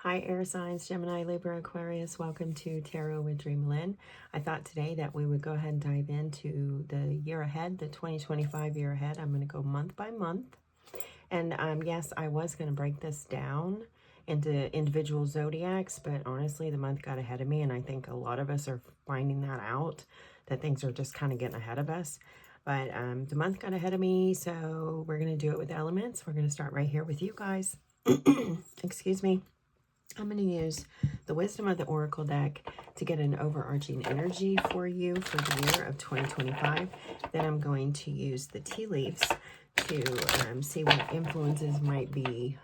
Hi, air signs, Gemini, Libra, Aquarius. Welcome to Tarot with Dreamlyn. I thought today that we would go ahead and dive into the year ahead, the 2025 year ahead. I'm going to go month by month. And yes, I was going to break this down into individual zodiacs, but honestly, the month got ahead of me. And I think a lot of us are finding that out, that things are just kind of getting ahead of us. But the month got ahead of me, so we're going to do it with elements. We're going to start right here with you guys. Excuse me. I'm going to use the Wisdom of the Oracle deck to get an overarching energy for you for the year of 2025. Then I'm going to use the tea leaves to see what influences might be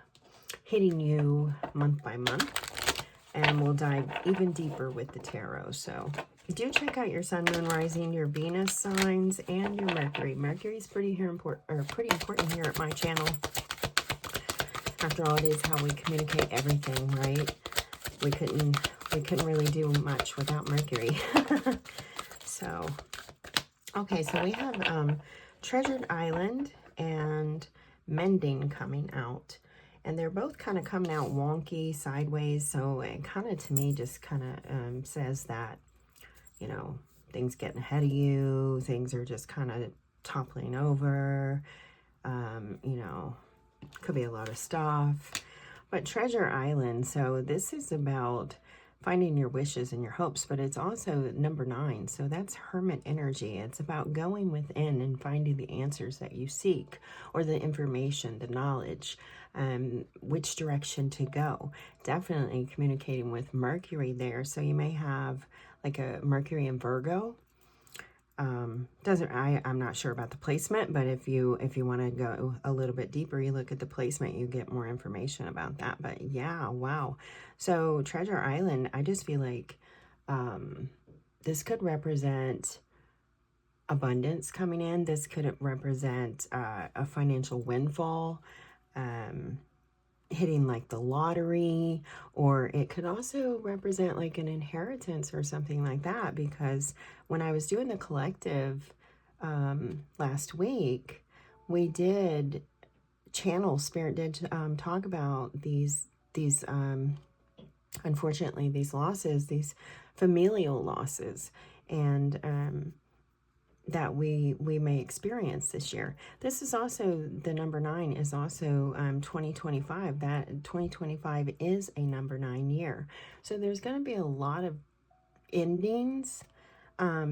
hitting you month by month. And we'll dive even deeper with the tarot. So do check out your sun, moon, rising, your Venus signs, and your Mercury. Mercury is pretty important here at my channel. After all, it is how we communicate everything, right? We couldn't really do much without Mercury. So, okay, so we have Treasured Island and Mending coming out. And they're both kind of coming out wonky, sideways. So it kind of, to me, just kind of says that, you know, things getting ahead of you. Things are just kind of toppling over. You know, could be a lot of stuff. But Treasure Island, so this is about finding your wishes and your hopes, but it's also number 9. So that's Hermit energy. It's about going within and finding the answers that you seek, or the information, the knowledge, which direction to go. Definitely communicating with Mercury there. So you may have like a Mercury in Virgo. I'm not sure about the placement, but if you want to go a little bit deeper, you look at the placement, you get more information about that. But yeah, wow. So Treasure Island, I just feel like this could represent abundance coming in. This could represent a financial windfall, hitting like the lottery, or it could also represent like an inheritance or something like that. Because when I was doing the collective last week, we did channel, Spirit did talk about these unfortunately, these losses, these familial losses, and that we may experience this year. This is also, the number 9 is also 2025. That 2025 is a number 9 year. So there's going to be a lot of endings.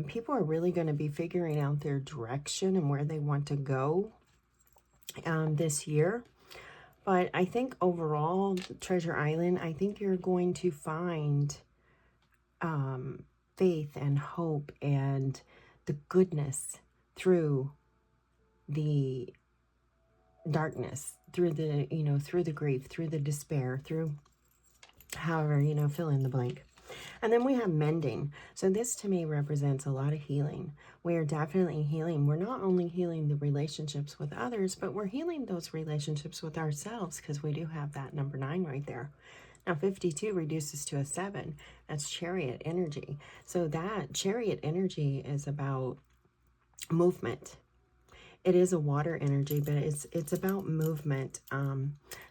People are really going to be figuring out their direction and where they want to go this year. But I think overall, Treasure Island, I think you're going to find faith and hope and the goodness through the darkness, through the, you know, through the grief, through the despair, through however, you know, fill in the blank. And then we have mending. So this to me represents a lot of healing. We are definitely healing. We're not only healing the relationships with others, but we're healing those relationships with ourselves, because we do have that number 9 right there. Now 52 reduces to a 7. That's Chariot energy. So that Chariot energy is about movement. It is a water energy, but it's about movement.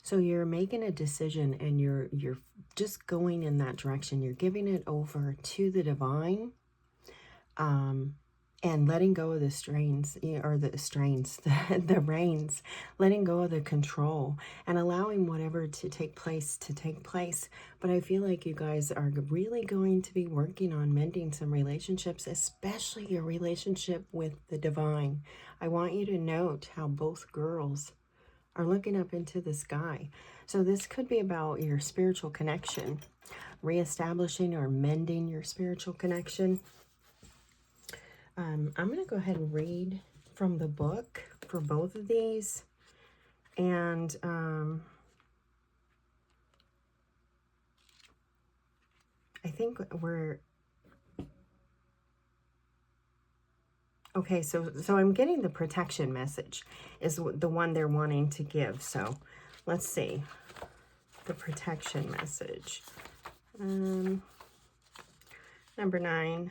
So you're making a decision and you're just going in that direction. You're giving it over to the divine, and letting go of the strains, or the reins, letting go of the control and allowing whatever to take place. But I feel like you guys are really going to be working on mending some relationships, especially your relationship with the divine. I want you to note how both girls are looking up into the sky. So this could be about your spiritual connection, reestablishing or mending your spiritual connection. I'm going to go ahead and read from the book for both of these. And I think we're... Okay, so I'm getting the protection message is the one they're wanting to give. So let's see. The protection message. Number 9.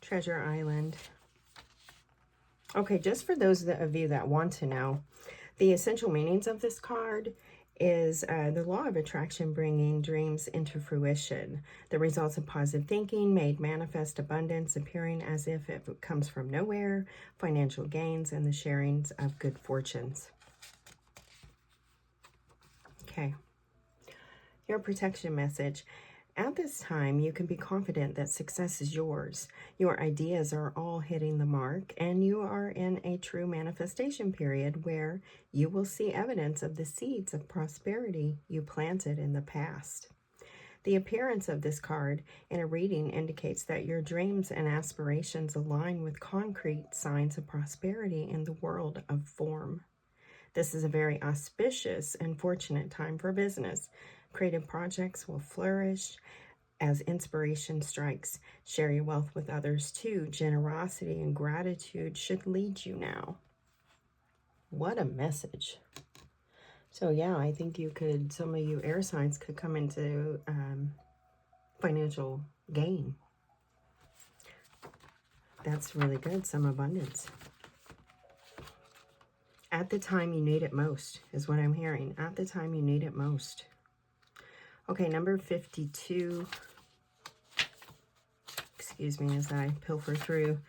Treasure Island. Okay, just for those of you that want to know, the essential meanings of this card is the law of attraction bringing dreams into fruition. The results of positive thinking made manifest abundance, appearing as if it comes from nowhere, financial gains, and the sharings of good fortunes. Okay. Your protection message. At this time, you can be confident that success is yours. Your ideas are all hitting the mark, and you are in a true manifestation period where you will see evidence of the seeds of prosperity you planted in the past. The appearance of this card in a reading indicates that your dreams and aspirations align with concrete signs of prosperity in the world of form. This is a very auspicious and fortunate time for business. Creative projects will flourish as inspiration strikes. Share your wealth with others too. Generosity and gratitude should lead you now. What a message. So yeah, I think you could, some of you air signs could come into financial gain. That's really good. Some abundance. At the time you need it most is what I'm hearing. At the time you need it most. Okay, number 52. Excuse me as I pilfer through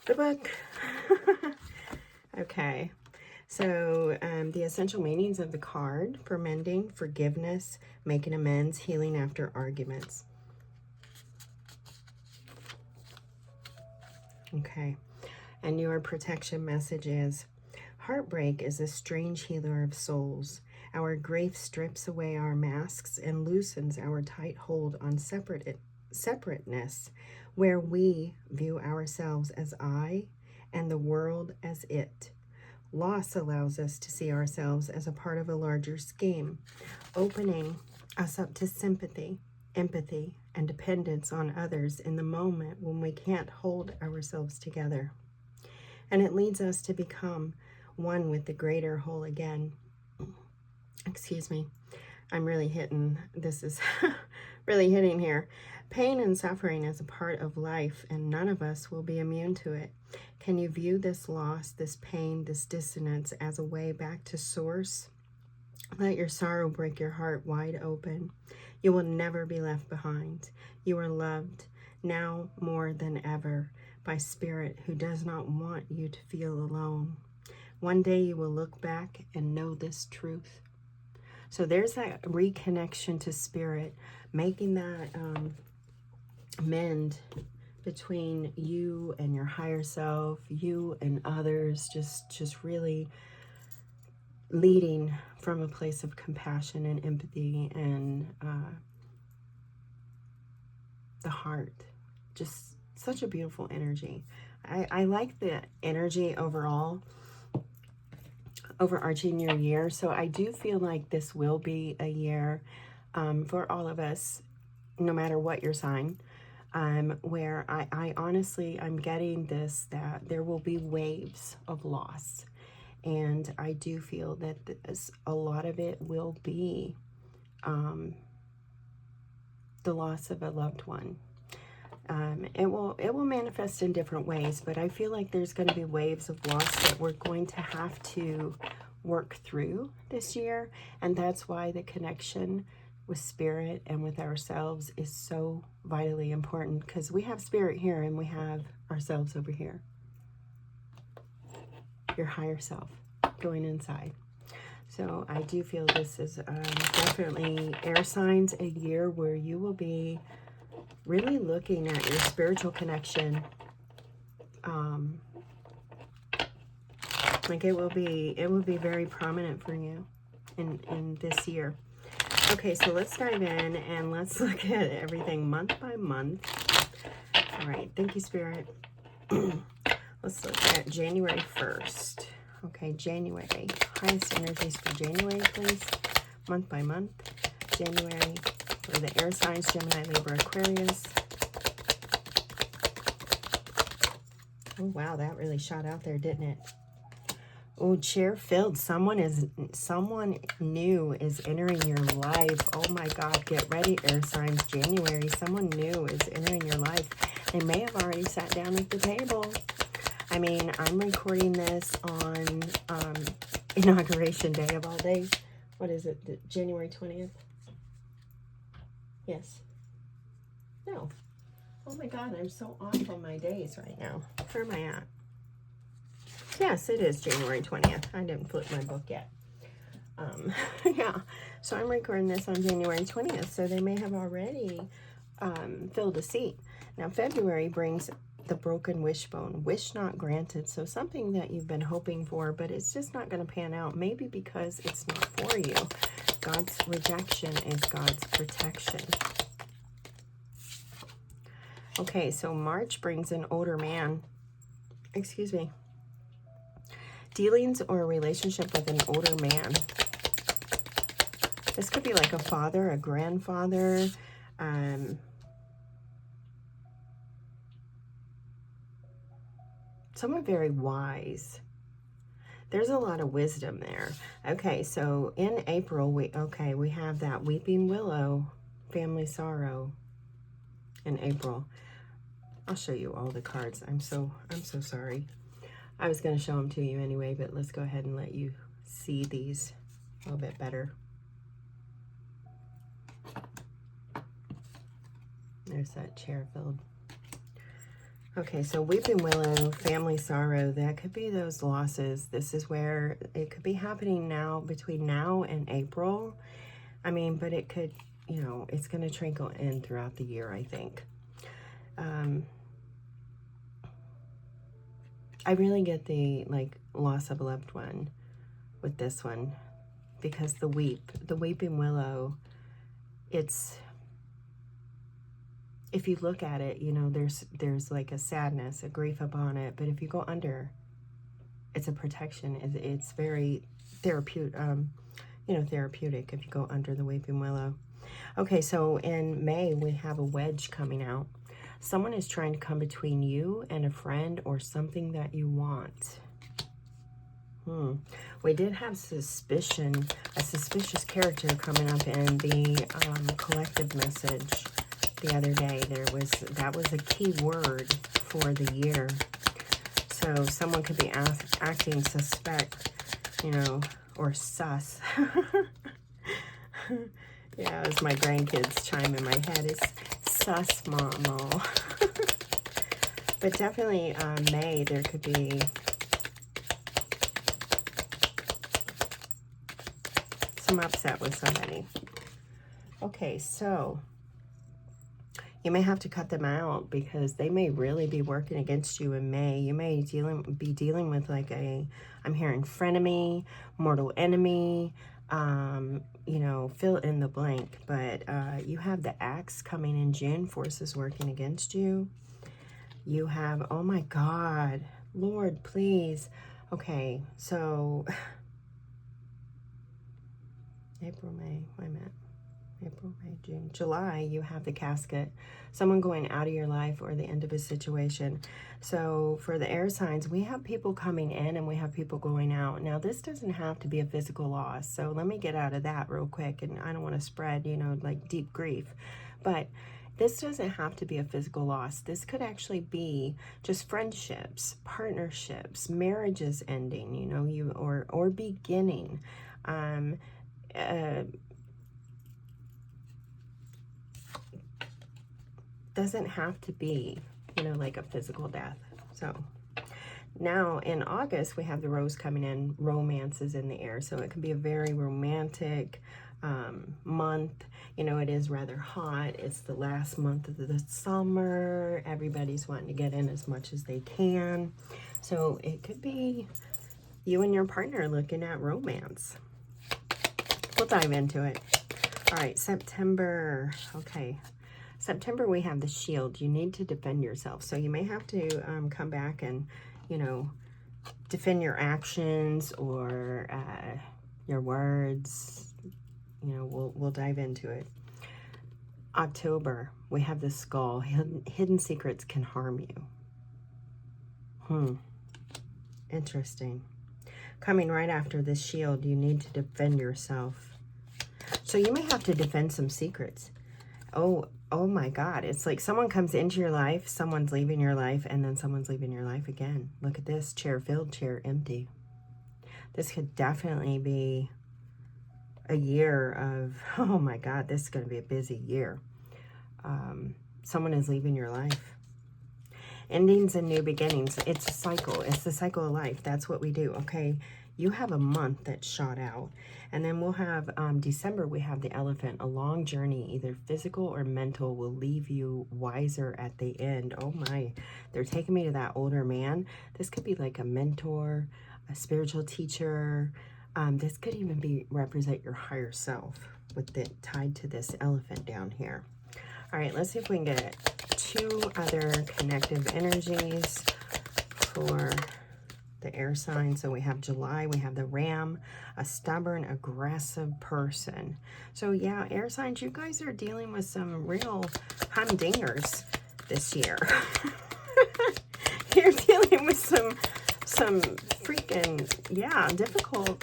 the book. Okay, so the essential meanings of the card for mending, forgiveness, making amends, healing after arguments. Okay, and your protection message is, heartbreak is a strange healer of souls. Our grief strips away our masks and loosens our tight hold on separateness, where we view ourselves as I and the world as it. Loss allows us to see ourselves as a part of a larger scheme, opening us up to sympathy, empathy, and dependence on others in the moment when we can't hold ourselves together. And it leads us to become one with the greater whole again. Excuse me, I'm really hitting, this is really hitting here. Pain and suffering is a part of life, and none of us will be immune to it. Can you view this loss, this pain, this dissonance as a way back to source? Let your sorrow break your heart wide open. You will never be left behind. You are loved now more than ever by Spirit, who does not want you to feel alone. One day you will look back and know this truth. So there's that reconnection to Spirit, making that mend between you and your higher self, you and others, just really leading from a place of compassion and empathy and the heart. Just such a beautiful energy. I like the energy overall, overarching your year. So I do feel like this will be a year for all of us, no matter what your sign, where I honestly, I'm getting this, that there will be waves of loss. And I do feel that a lot of it will be the loss of a loved one. It will manifest in different ways, but I feel like there's going to be waves of loss that we're going to have to work through this year. And that's why the connection with Spirit and with ourselves is so vitally important, because we have Spirit here and we have ourselves over here. Your higher self going inside. So I do feel this is definitely air signs, a year where you will be really looking at your spiritual connection. Like it will be very prominent for you in this year. Okay, so let's dive in and let's look at everything month by month. All right, thank you, Spirit. Let's look at January 1st. Okay, January. Highest energies for January, please. Month by month. January for the air signs, Gemini, Libra, Aquarius. Oh, wow, that really shot out there, didn't it? Oh, chair filled. Someone new is entering your life. Oh my God, get ready, air signs, January. Someone new is entering your life. They may have already sat down at the table. I mean, I'm recording this on Inauguration Day of all days. What is it? January 20th? Yes. No. Oh my God, I'm so off on my days right now. Where am I at? Yes, it is January 20th. I didn't flip my book yet. Yeah, so I'm recording this on January 20th, so they may have already filled a seat. Now, February brings the broken wishbone, wish not granted. So something that you've been hoping for, but it's just not going to pan out. Maybe because it's not for you. God's rejection is God's protection. Okay, so March brings an older man. Excuse me. Dealings or a relationship with an older man. This could be like a father, a grandfather, someone very wise. There's a lot of wisdom there. Okay, so in April, we have that weeping willow, family sorrow in April. I'll show you all the cards. I'm so sorry. I was going to show them to you anyway, but let's go ahead and let you see these a little bit better. There's that chair filled. Okay, so weeping willow, family sorrow, that could be those losses. This is where it could be happening now, between now and April. I mean, but it could, you know, it's going to trickle in throughout the year, I think. I really get the, like, loss of a loved one with this one, because the weeping willow, it's, if you look at it, you know, there's like a sadness, a grief upon it, but if you go under, it's a protection. It's very therapeutic, therapeutic if you go under the weeping willow. Okay, so in May, we have a wedge coming out. Someone is trying to come between you and a friend or something that you want. We did have suspicion, a suspicious character coming up in the collective message the other day. That was a key word for the year. So someone could be acting suspect, you know, or sus. Yeah, as my grandkids chime in my head, it's sus, mama. But definitely May, there could be some upset with somebody. Okay, so you may have to cut them out because they may really be working against you in May. You may be dealing with like I'm hearing frenemy, mortal enemy, you know, fill in the blank. But you have the axe coming in June, forces working against you. You have, oh my God, Lord, please. Okay, so April, May, wait a minute. April, May, June, July, you have the casket. Someone going out of your life or the end of a situation. So for the air signs, we have people coming in and we have people going out. Now, this doesn't have to be a physical loss. So let me get out of that real quick. And I don't want to spread, you know, like deep grief. But this doesn't have to be a physical loss. This could actually be just friendships, partnerships, marriages ending, you know, or beginning. Doesn't have to be, you know, like a physical death. So now in August, we have the rose coming in, romance is in the air. So it can be a very romantic month. You know, it is rather hot. It's the last month of the summer. Everybody's wanting to get in as much as they can. So it could be you and your partner looking at romance. We'll dive into it. All right, September. Okay. September, we have the shield. You need to defend yourself. So you may have to come back and, you know, defend your actions or your words. You know, we'll dive into it. October, we have the skull. Hidden secrets can harm you. Interesting. Coming right after this shield, you need to defend yourself. So you may have to defend some secrets. Oh my God, it's like someone comes into your life, someone's leaving your life, and then someone's leaving your life again. Look at this, chair filled, chair empty. This could definitely be a year of, oh my God, this is going to be a busy year. Someone is leaving your life. Endings and new beginnings. It's a cycle. It's the cycle of life. That's what we do, okay? You have a month that's shot out. And then we'll have December, we have the elephant. A long journey, either physical or mental, will leave you wiser at the end. Oh my, they're taking me to that older man. This could be like a mentor, a spiritual teacher. This could even be represent your higher self with it tied to this elephant down here. All right, let's see if we can get 2 other connective energies for the air sign. So we have July, we have the ram, a stubborn, aggressive person. So yeah, air signs, you guys are dealing with some real humdingers this year. You're dealing with some freaking, yeah, difficult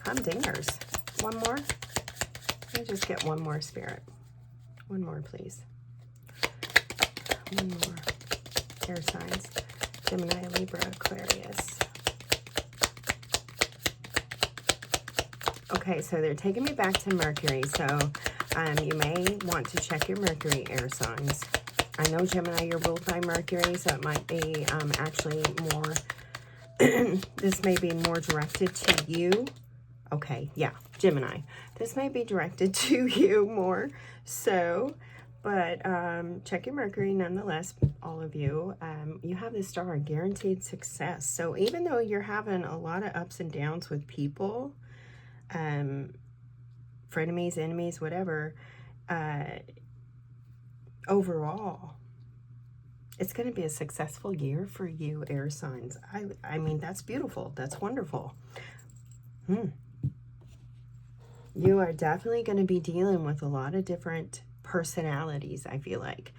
humdingers. One more. Let me just get one more, Spirit. One more, please. One more. Air signs. Gemini, Libra, Aquarius. Okay, so they're taking me back to Mercury. So you may want to check your Mercury air signs. I know, Gemini, you're ruled by Mercury, so it might be actually more, this may be more directed to you. Okay, yeah, Gemini. This may be directed to you more so, but check your Mercury nonetheless, all of you. You have the star, guaranteed success. So even though you're having a lot of ups and downs with people, frenemies, enemies, whatever, overall, it's going to be a successful year for you, air signs. I mean, that's beautiful. That's wonderful. You are definitely going to be dealing with a lot of different personalities, I feel like.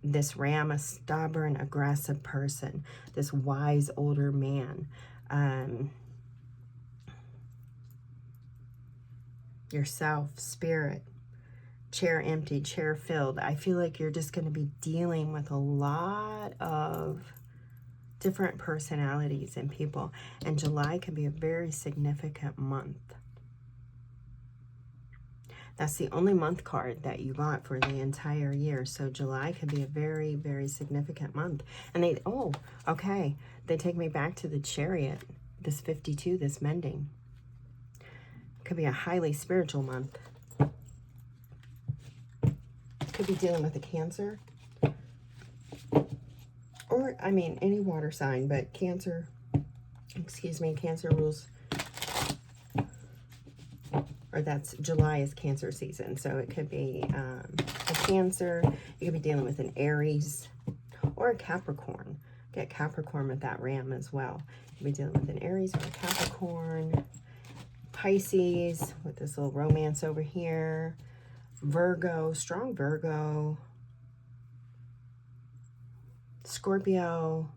This ram, a stubborn, aggressive person. This wise, older man. Yourself, spirit. Chair empty, chair filled. I feel like you're just going to be dealing with a lot of different personalities and people. And July can be a very significant month. That's the only month card that you got for the entire year. So July could be a very, very significant month. And they, oh, okay. They take me back to the Chariot, this 52, this mending. Could be a highly spiritual month. Could be dealing with a Cancer. Or, I mean, any water sign, but Cancer, excuse me, Cancer rules. Or that's, July is Cancer season. So it could be a Cancer. You could be dealing with an Aries or a Capricorn. Get Capricorn with that ram as well. You could be dealing with an Aries or a Capricorn. Pisces with this little romance over here. Virgo, strong Virgo. Scorpio.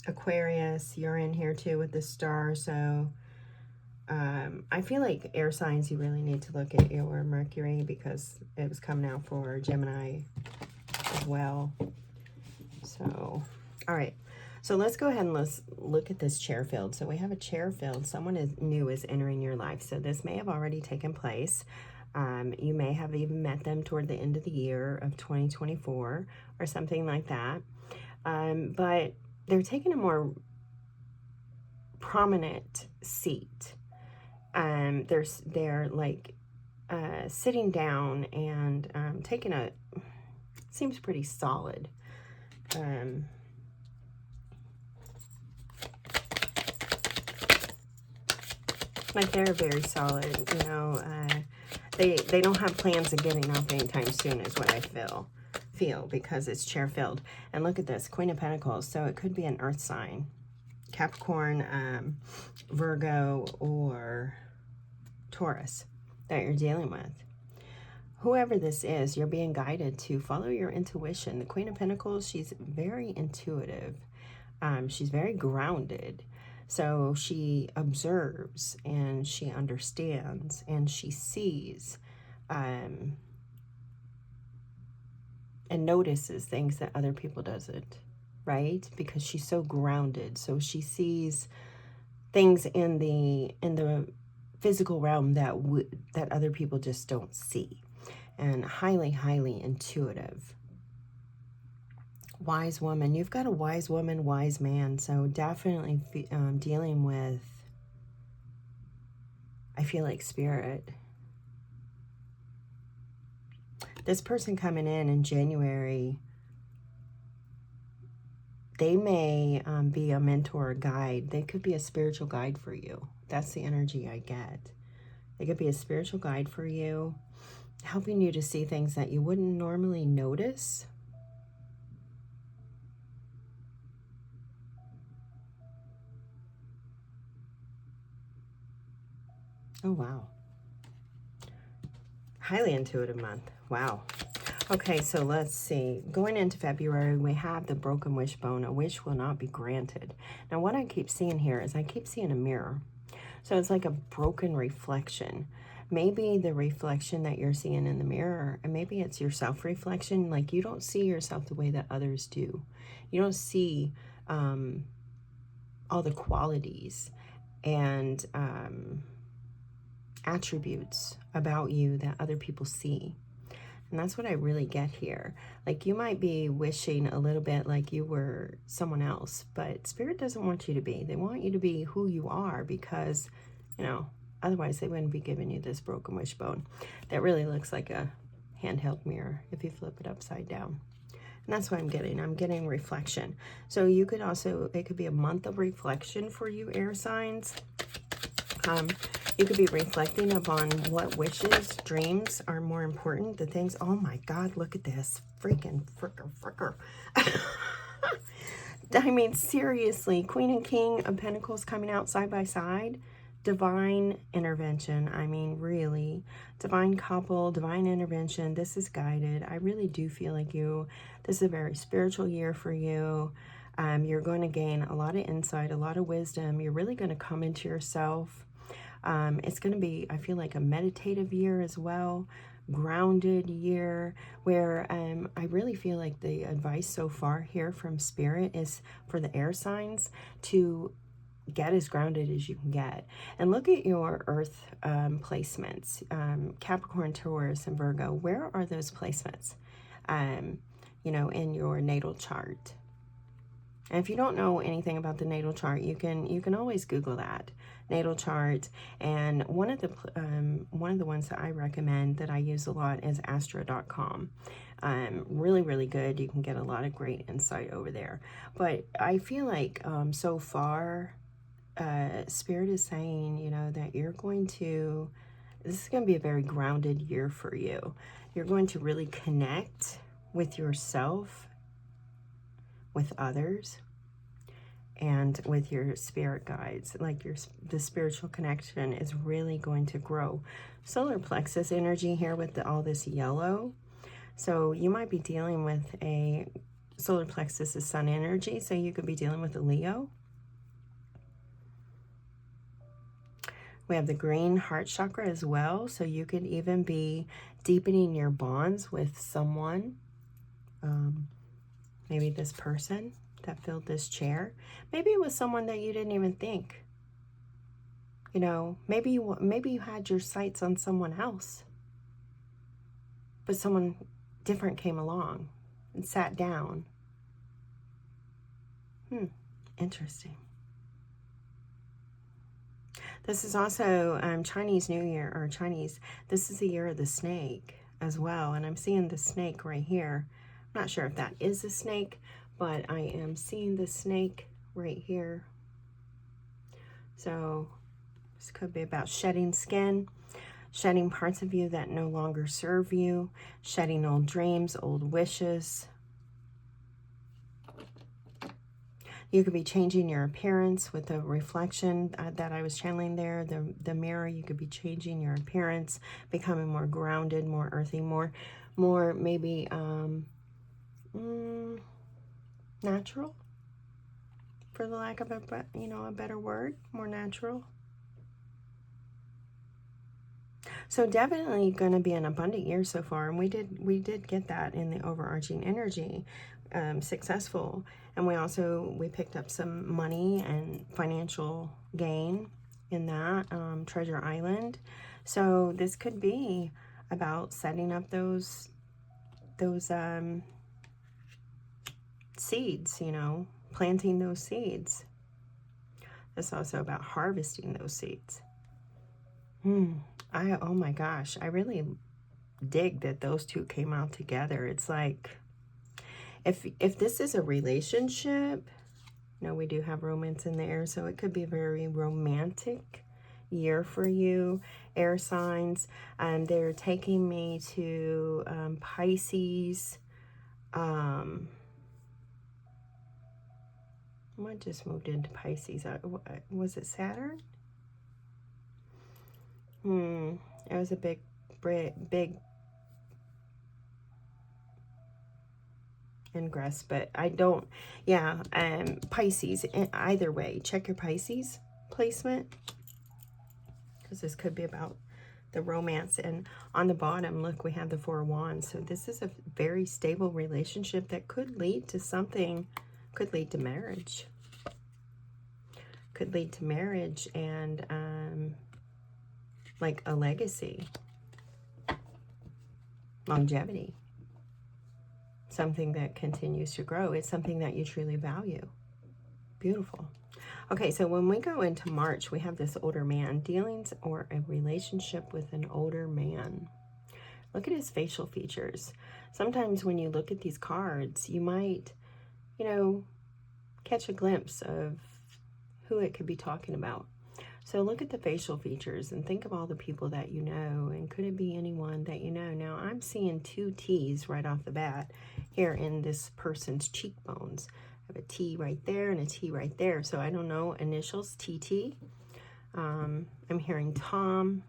Aquarius, you're in here too with the star. So I feel like air signs, you really need to look at your Mercury because it was coming out for Gemini as well. So, all right. So let's go ahead and let's look at this chair field. So we have a chair field. Someone new is entering your life. So this may have already taken place. You may have even met them toward the end of the year of 2024 or something like that. But they're taking a more prominent seat. They're like sitting down and taking a, seems pretty solid. Like they're very solid, you know. They don't have plans of getting off anytime soon is what I feel because it's chair filled. And look at this, Queen of Pentacles. So it could be an earth sign. Capricorn, Virgo, or Taurus that you're dealing with. Whoever this is, you're being guided to follow your intuition. The Queen of Pentacles, she's very intuitive. She's very grounded. So she observes and she understands and she sees and notices things that other people doesn't, right? Because she's so grounded. So she sees things in the physical realm that other people just don't see. And highly, highly intuitive. Wise woman. You've got a wise woman, wise man. So definitely dealing with, I feel like, spirit. This person coming in January, they may be a mentor or guide. They could be a spiritual guide for you. That's the energy I get. They could be a spiritual guide for you, helping you to see things that you wouldn't normally notice. Oh, wow. Highly intuitive month. Wow. Okay, so let's see. Going into February, we have the broken wishbone. A wish will not be granted. Now, what I keep seeing here is I keep seeing a mirror. So it's like a broken reflection. Maybe the reflection that you're seeing in the mirror, and maybe it's your self-reflection. Like, you don't see yourself the way that others do. You don't see all the qualities and attributes about you that other people see. And that's what I really get here. Like, you might be wishing a little bit like you were someone else, but Spirit doesn't want you to be. They want you to be who you are, because, you know, otherwise they wouldn't be giving you this broken wishbone that really looks like a handheld mirror if you flip it upside down. And that's what I'm getting. I'm getting reflection. So you could also, it could be a month of reflection for you, air signs. You could be reflecting upon what wishes, dreams are more important. The things, oh my God, look at this. Freaking fricker. I mean, seriously, Queen and King of Pentacles coming out side by side. Divine intervention. I mean, really. Divine couple, divine intervention. This is guided. I really do feel like this is a very spiritual year for you. You're going to gain a lot of insight, a lot of wisdom. You're really going to come into yourself. It's going to be, I feel like, a meditative year as well, grounded year, where I really feel like the advice so far here from Spirit is for the air signs to get as grounded as you can get. And look at your Earth placements, Capricorn, Taurus, and Virgo. Where are those placements, you know, in your natal chart? And if you don't know anything about the natal chart, you can always Google that natal chart. And one of the ones that I recommend that I use a lot is Astro.com. Really, really good. You can get a lot of great insight over there. But I feel like so far, Spirit is saying, you know, that this is going to be a very grounded year for you. You're going to really connect with yourself, with others, and with your spirit guides. Like, the spiritual connection is really going to grow. Solar plexus energy here with all this yellow. So you might be dealing with a solar plexus is sun energy. So you could be dealing with a Leo. We have the green heart chakra as well. So you could even be deepening your bonds with someone. Maybe this person that filled this chair. Maybe it was someone that you didn't even think. You know, maybe you had your sights on someone else, but someone different came along and sat down. Interesting. This is also Chinese New Year, or Chinese. This is the year of the snake as well, and I'm seeing the snake right here. I'm not sure if that is a snake, but I am seeing the snake right here. So this could be about shedding skin, shedding parts of you that no longer serve you, shedding old dreams, old wishes. You could be changing your appearance with the reflection that I was channeling there, the mirror. You could be changing your appearance, becoming more grounded, more earthy, more maybe natural, for the lack of a better word, more natural. So definitely going to be an abundant year so far, and we did get that in the overarching energy, successful. And we picked up some money and financial gain in that, Treasure Island. So this could be about setting up those seeds, you know, planting those seeds. It's also about harvesting those seeds. Oh my gosh, I really dig that those two came out together. It's like, if this is a relationship, you know, we do have romance in the air, so it could be a very romantic year for you, air signs. And they're taking me to Pisces. I just moved into Pisces. Was it Saturn? It was a big ingress, but I don't, yeah, Pisces. Either way, check your Pisces placement, because this could be about the romance. And on the bottom, look, we have the Four of Wands. So this is a very stable relationship that could lead to something, could lead to marriage. Could lead to marriage and like a legacy, longevity, something that continues to grow. It's something that you truly value. Beautiful. Okay, so when we go into March, we have this older man, dealings or a relationship with an older man. Look at his facial features. Sometimes when you look at these cards, you might, you know, catch a glimpse of who it could be talking about. So look at the facial features and think of all the people that you know, and could it be anyone that you know? Now I'm seeing two T's right off the bat here in this person's cheekbones. I have a T right there and a T right there. So I don't know, initials, TT. I'm hearing Tom.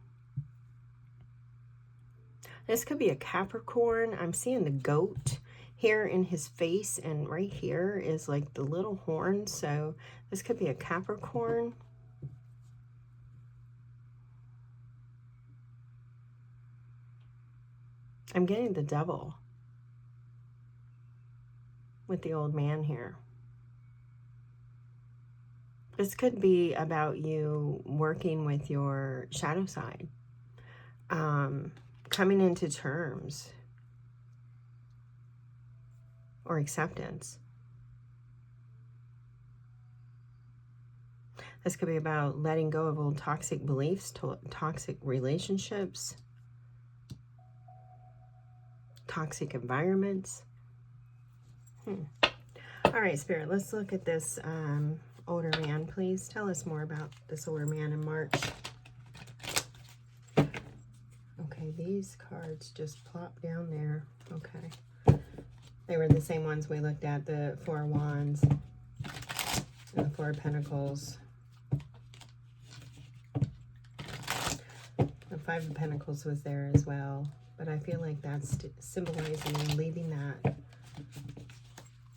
This could be a Capricorn. I'm seeing the goat here in his face, and right here is like the little horn. So this could be a Capricorn. I'm getting the Devil with the old man here. This could be about you working with your shadow side, coming into terms or acceptance. This could be about letting go of old toxic beliefs, toxic relationships, toxic environments. All right, Spirit, let's look at this older man, please. Tell us more about this older man in March. Okay, these cards just plop down there. Okay. They were the same ones we looked at, the Four of Wands and the Four of Pentacles. The Five of Pentacles was there as well. But I feel like that's symbolizing and leaving that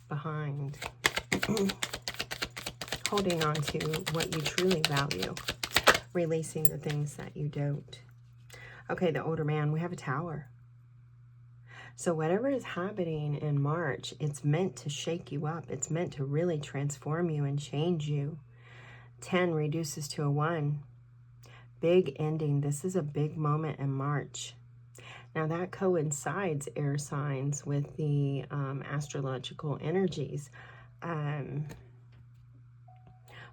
behind. Holding on to what you truly value. Releasing the things that you don't. Okay, the older man, we have a Tower. So whatever is happening in March, it's meant to shake you up. It's meant to really transform you and change you. 10 reduces to a 1. Big ending. This is a big moment in March. Now that coincides, air signs, with the astrological energies.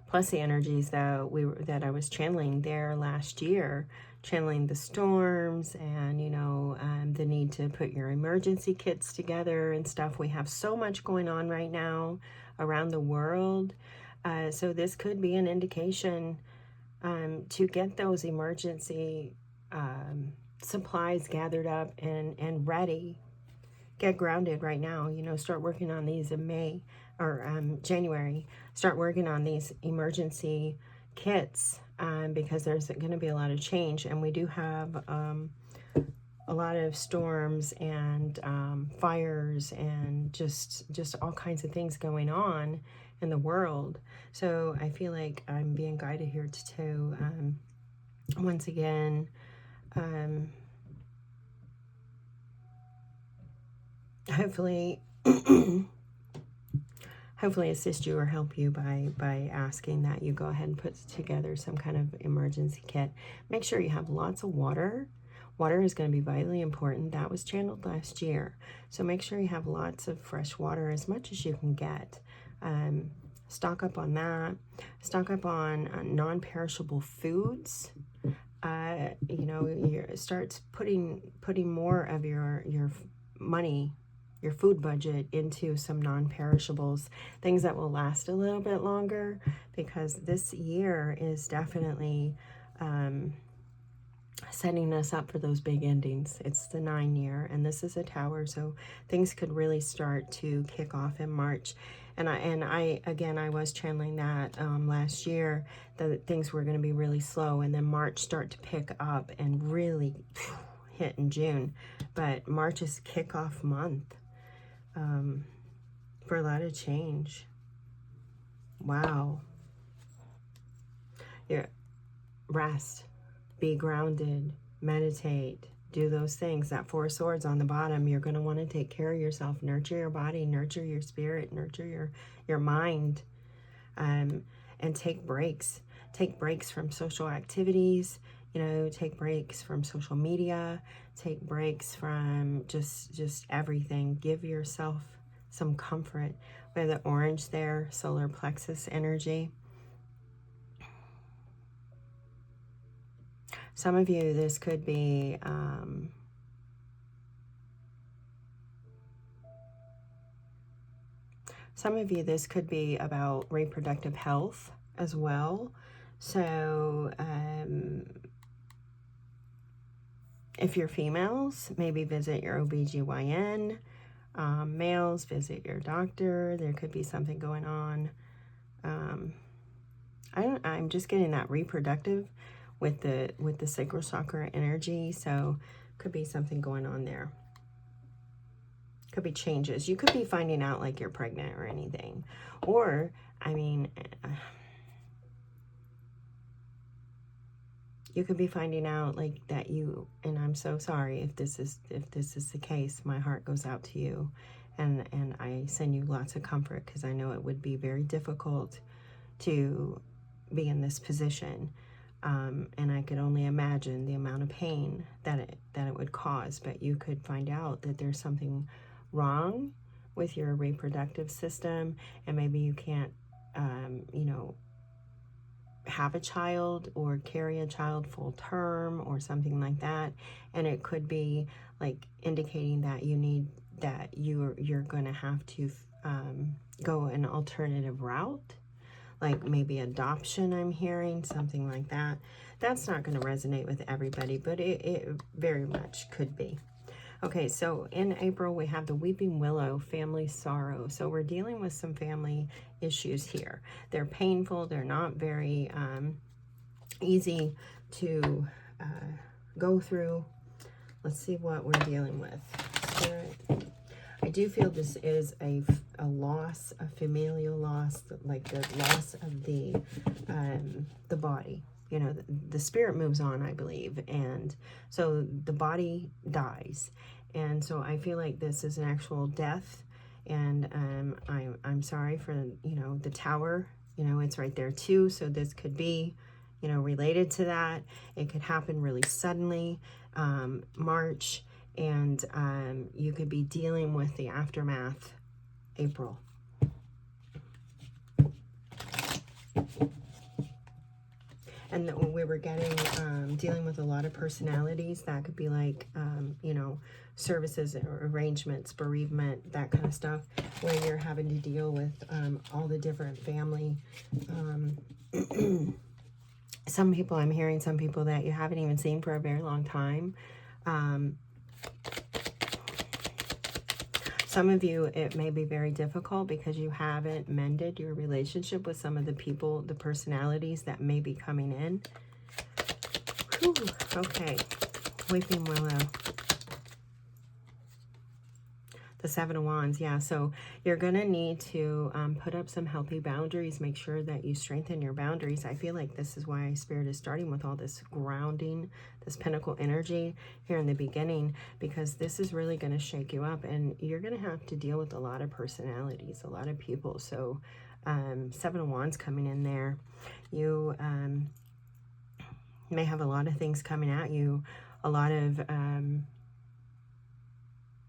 Plus the energies that I was channeling there last year, channeling the storms and, you know, the need to put your emergency kits together and stuff. We have so much going on right now around the world. So this could be an indication to get those emergency supplies gathered up and ready. Get grounded right now. You know, start working on these in May or January. Start working on these emergency kits because there's going to be a lot of change, and we do have a lot of storms and fires and just all kinds of things going on in the world. So I feel like I'm being guided here to once again hopefully hopefully assist you or help you by asking that you go ahead and put together some kind of emergency kit. Make sure you have lots of water. Water is going to be vitally important. That was channeled last year. So make sure you have lots of fresh water, as much as you can get. Stock up on that. Stock up on non-perishable foods. You know, start putting more of your money, your food budget, into some non-perishables, things that will last a little bit longer, because this year is definitely setting us up for those big endings. It's the 9 year, and this is a tower, so things could really start to kick off in March. And I again, I was channeling that last year, that things were going to be really slow, and then March start to pick up and really hit in June. But March is kickoff month for a lot of change. Wow. Yeah. Rest, be grounded, meditate, do those things. That 4 swords on the bottom, you're going to want to take care of yourself, nurture your body, nurture your spirit, nurture your mind, and take breaks. Take breaks from social activities, you know, take breaks from social media, take breaks from just everything. Give yourself some comfort. We have the orange there, solar plexus energy. Some of you, this could be about reproductive health as well. So if you're females, maybe visit your OBGYN. Males, visit your doctor. There could be something going on. I'm just getting that reproductive with the sacral chakra energy, so could be something going on there. Could be changes. You could be finding out like you're pregnant or anything, or I mean, you could be finding out like that you, and I'm so sorry if this is the case. My heart goes out to you, and I send you lots of comfort, because I know it would be very difficult to be in this position. And I could only imagine the amount of pain that it would cause. But you could find out that there's something wrong with your reproductive system, and maybe you can't, you know, have a child or carry a child full term or something like that. And it could be like indicating that you're going to have to go an alternative route. Like maybe adoption, I'm hearing, something like that. That's not going to resonate with everybody, but it very much could be. Okay, so in April, we have the Weeping Willow, family sorrow. So we're dealing with some family issues here. They're painful. They're not very easy to go through. Let's see what we're dealing with. Spirit. I do feel this is a loss, a familial loss, like the loss of the body. You know, the spirit moves on, I believe, and so the body dies, and so I feel like this is an actual death, and I'm sorry for, you know, the tower. You know, it's right there too, so this could be, you know, related to that. It could happen really suddenly, March. And you could be dealing with the aftermath, April. And we were getting, dealing with a lot of personalities. That could be like, you know, services or arrangements, bereavement, that kind of stuff, where you're having to deal with all the different family. Some people, I'm hearing some people that you haven't even seen for a very long time. Some of you, it may be very difficult because you haven't mended your relationship with some of the people, the personalities that may be coming in. Whew, okay, Weeping Willow. The Seven of Wands, yeah. So you're going to need to put up some healthy boundaries. Make sure that you strengthen your boundaries. I feel like this is why Spirit is starting with all this grounding, this Pentacle energy here in the beginning, because this is really going to shake you up. And you're going to have to deal with a lot of personalities, a lot of people. So Seven of Wands coming in there. You may have a lot of things coming at you, a lot of...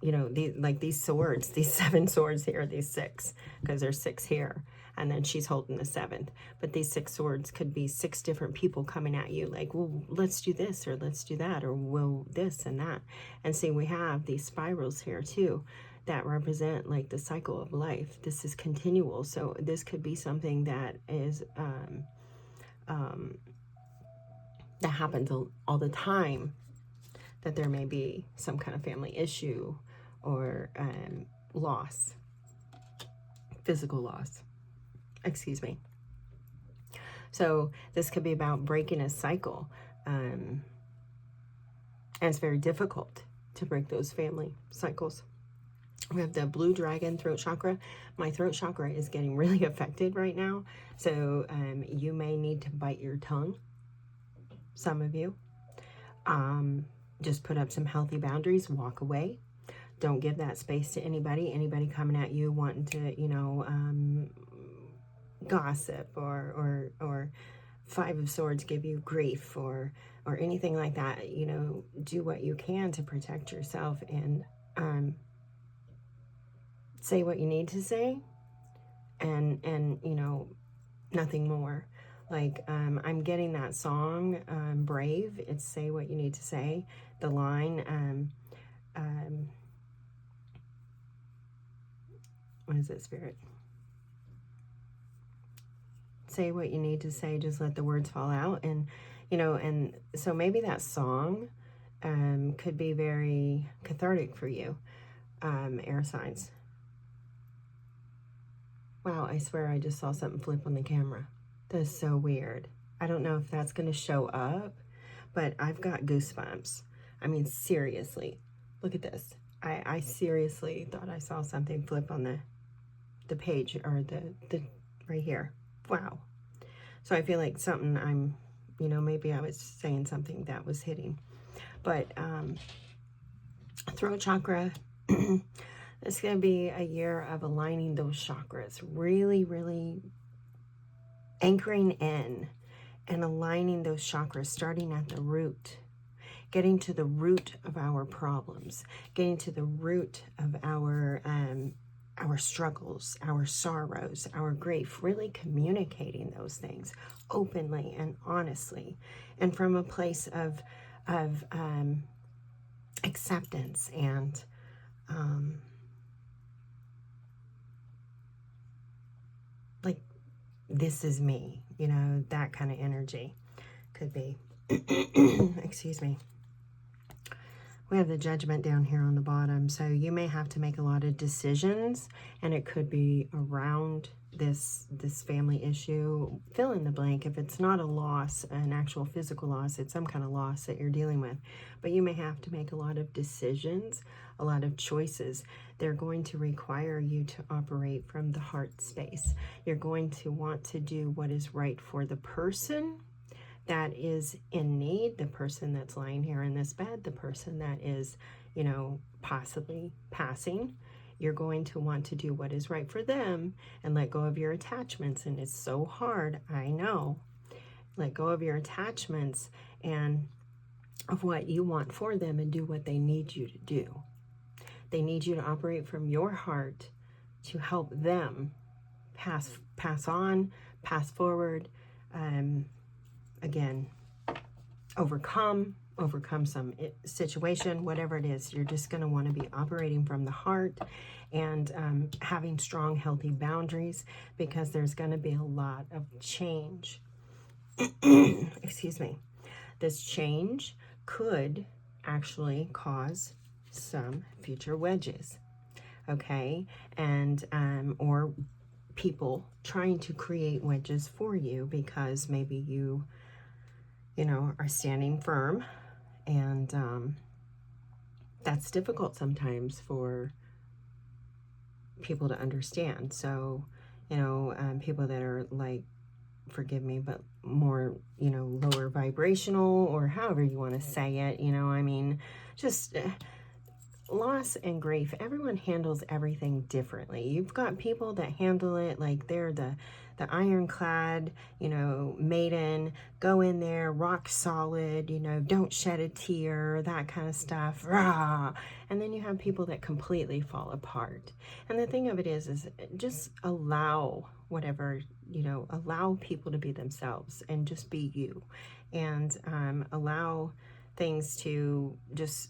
you know, these swords, these 7 swords here, these 6, because there's 6 here, and then she's holding the 7th. But these 6 swords could be 6 different people coming at you, like, well, let's do this, or let's do that, or will this and that. And see, we have these spirals here too that represent like the cycle of life. This is continual, so this could be something that is that happens all the time, that there may be some kind of family issue or loss, physical loss, excuse me. So this could be about breaking a cycle. And it's very difficult to break those family cycles. We have the blue dragon throat chakra. My throat chakra is getting really affected right now. So you may need to bite your tongue, some of you. Just put up some healthy boundaries, walk away. Don't give that space to anybody coming at you wanting to, you know, gossip or 5 of Swords give you grief or anything like that. You know, do what you can to protect yourself and say what you need to say and you know, nothing more. Like, I'm getting that song, Brave. It's say what you need to say. The line, what is it, Spirit? Say what you need to say, just let the words fall out. And, you know, and so maybe that song could be very cathartic for you, air signs. Wow, I swear I just saw something flip on the camera. That's so weird. I don't know if that's going to show up, but I've got goosebumps. I mean, seriously, look at this. I seriously thought I saw something flip on the page, or the right here. Wow. So I feel like something you know, maybe I was saying something that was hitting. But throat chakra, it's going to be a year of aligning those chakras, really, really anchoring in and aligning those chakras, starting at the root, getting to the root of our problems, getting to the root of our struggles, our sorrows, our grief, really communicating those things openly and honestly, and from a place of acceptance and like, this is me, you know, that kind of energy could be. Excuse me. We have the Judgment down here on the bottom, so you may have to make a lot of decisions, and it could be around this family issue. Fill in the blank. If it's not a loss, an actual physical loss, it's some kind of loss that you're dealing with. But you may have to make a lot of decisions, a lot of choices. They're going to require you to operate from the heart space. You're going to want to do what is right for the person that is in need, the person that's lying here in this bed, the person that is, you know, possibly passing. You're going to want to do what is right for them and let go of your attachments. And it's so hard, I know. Let go of your attachments and of what you want for them and do what they need you to do. They need you to operate from your heart to help them pass on, pass forward, again, overcome some situation, whatever it is. You're just going to want to be operating from the heart and having strong, healthy boundaries, because there's going to be a lot of change. Excuse me. This change could actually cause some future wedges, okay? And or people trying to create wedges for you, because maybe you know, are standing firm, and that's difficult sometimes for people to understand. So, you know, people that are like, forgive me, but more, you know, lower vibrational, or however you want to say it, you know, I mean, just loss and grief, everyone handles everything differently. You've got people that handle it like they're the ironclad, you know, maiden, go in there, rock solid, you know, don't shed a tear, that kind of stuff. Rah! And then you have people that completely fall apart. And the thing of it is just allow whatever, you know, allow people to be themselves and just be you, and allow things to just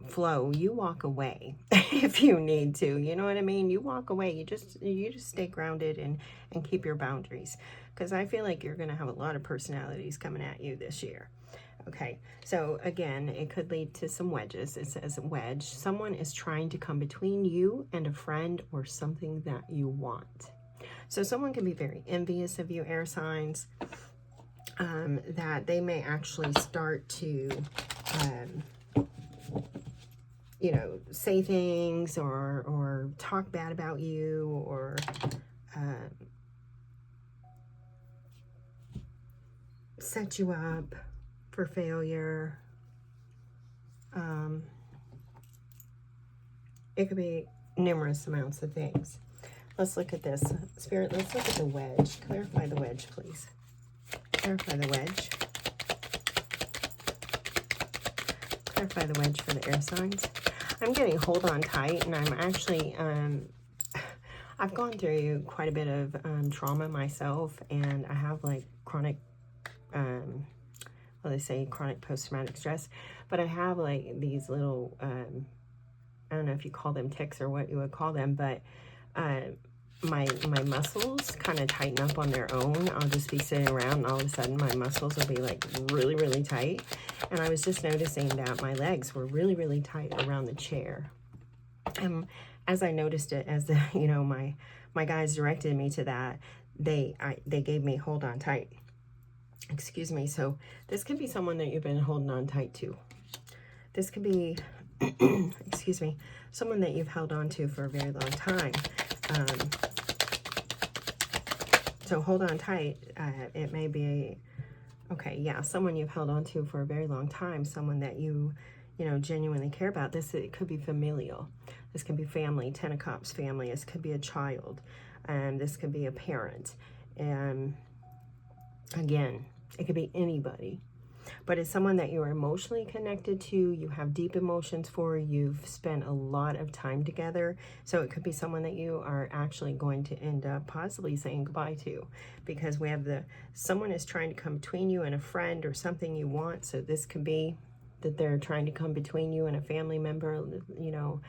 flow. You walk away if you need to, you know what I mean? You walk away. You just stay grounded and keep your boundaries, because I feel like you're going to have a lot of personalities coming at you this year. Okay, so again, it could lead to some wedges. It says wedge. Someone is trying to come between you and a friend or something that you want. So someone can be very envious of you, air signs, that they may actually start to you know, say things or talk bad about you, or set you up for failure. It could be numerous amounts of things. Let's look at this. Spirit, let's look at the wedge. Clarify the wedge, please. Clarify the wedge. Clarify the wedge for the air signs. I'm getting hold on tight, and I'm actually, I've gone through quite a bit of trauma myself, and I have like chronic, well, they say chronic post-traumatic stress, but I have like these little, I don't know if you call them tics or what you would call them, but my muscles kind of tighten up on their own. I'll just be sitting around, and all of a sudden my muscles will be like really, really tight. And I was just noticing that my legs were really, really tight around the chair. And as I noticed it, as the, you know, my guys directed me to that, they gave me hold on tight. Excuse me. So this could be someone that you've been holding on tight to. This could be, excuse me, someone that you've held on to for a very long time. So hold on tight. It may be, okay, yeah, someone you've held on to for a very long time, someone that you know, genuinely care about. This, it could be familial. This can be family, Ten of Cups family. This could be a child. This could be a parent. And again, it could be anybody. But it's someone that you are emotionally connected to, you have deep emotions for, you've spent a lot of time together. So it could be someone that you are actually going to end up possibly saying goodbye to, because we have the, someone is trying to come between you and a friend or something you want. So this could be that they're trying to come between you and a family member, you know,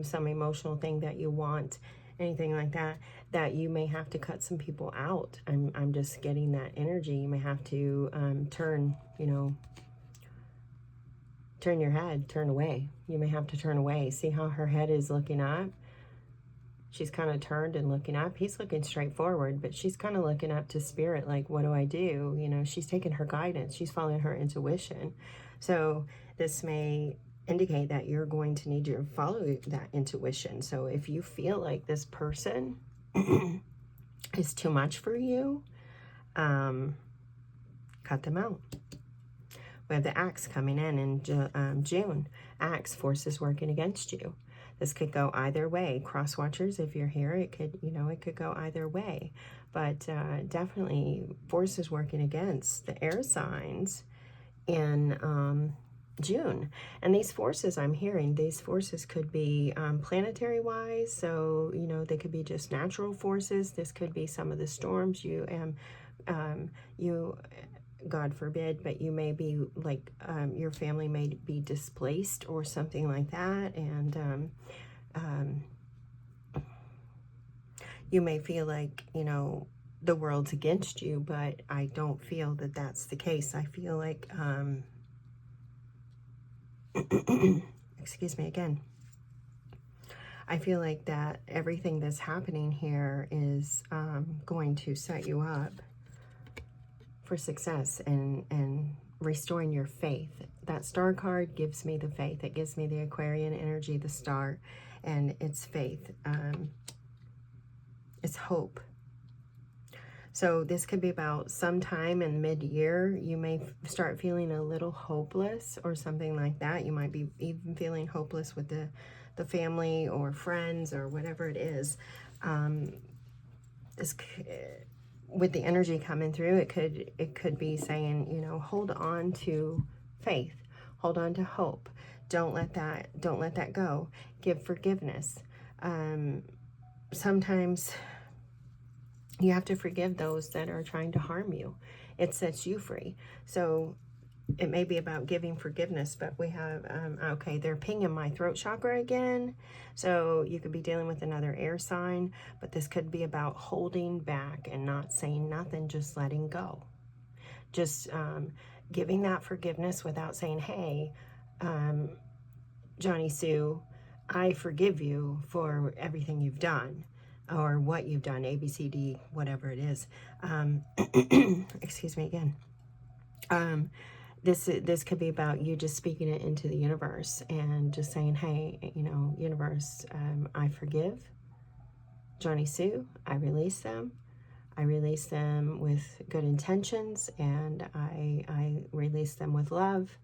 some emotional thing that you want, anything like that, that you may have to cut some people out. I'm just getting that energy. You may have to turn, you know, turn your head, turn away. You may have to turn away. See how her head is looking up? She's kind of turned and looking up. He's looking straight forward, but she's kind of looking up to spirit, like, what do I do? You know, she's taking her guidance. She's following her intuition. So this may indicate that you're going to need to follow that intuition. So if you feel like this person is too much for you, cut them out. We have the axe coming in June. Axe, forces working against you. This could go either way. Cross watchers, if you're here, it could, you know, it could go either way. But definitely forces working against the air signs in June. And these forces I'm hearing, these forces could be planetary wise. So, you know, they could be just natural forces. This could be some of the storms you God forbid, but you may be like, your family may be displaced or something like that. And you may feel like, you know, the world's against you, but I don't feel that that's the case. I feel like, excuse me again. I feel like that everything that's happening here is going to set you up for success and restoring your faith. That star card gives me the faith. It gives me the Aquarian energy, the star. and it's faith. It's hope. So this could be about sometime in mid-year, you may start feeling a little hopeless or something like that. You might be even feeling hopeless with the family or friends or whatever it is. With the energy coming through, it could be saying, you know, hold on to faith, hold on to hope. Don't let that go. Give forgiveness. Sometimes you have to forgive those that are trying to harm you. It sets you free. So it may be about giving forgiveness, but we have, okay, they're pinging my throat chakra again. So you could be dealing with another air sign, but this could be about holding back and not saying nothing, just letting go. Just giving that forgiveness without saying, hey, Johnny Sue, I forgive you for everything you've done, or what you've done, A, B, C, D, whatever it is. Excuse me again. This could be about you just speaking it into the universe and just saying, hey, you know, universe, I forgive Johnny Sue. I release them. I release them with good intentions, and I release them with love,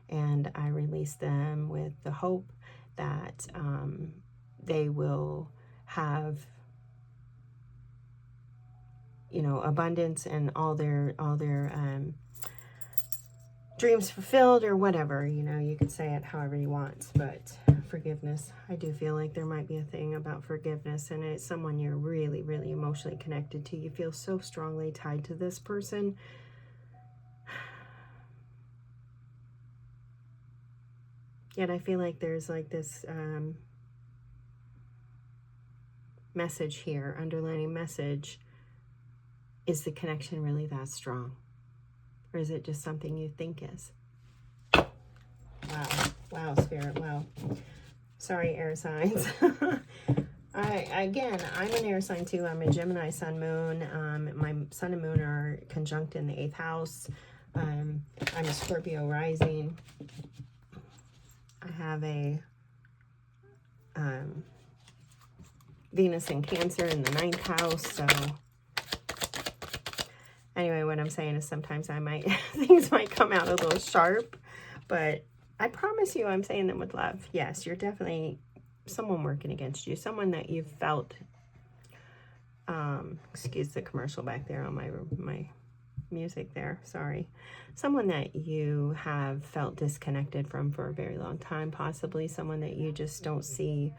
and I release them with the hope that they will have, you know, abundance and all their dreams fulfilled, or whatever. You know, you could say it however you want, but forgiveness. I do feel like there might be a thing about forgiveness, and it's someone you're really, really emotionally connected to. You feel so strongly tied to this person. Yet I feel like there's like this message here, underlining message. Is the connection really that strong? Or is it just something you think is? Wow, Spirit, wow. Sorry, air signs. Again, I'm an air sign too. I'm a Gemini sun, moon. My sun and moon are conjunct in the 8th house. I'm a Scorpio rising. I have a Venus in Cancer in the 9th house. So anyway, what I'm saying is sometimes things might come out a little sharp, but I promise you I'm saying them with love. Yes, you're definitely someone working against you, someone that you've felt, excuse the commercial back there on my music there, sorry. Someone that you have felt disconnected from for a very long time, possibly someone that you just don't see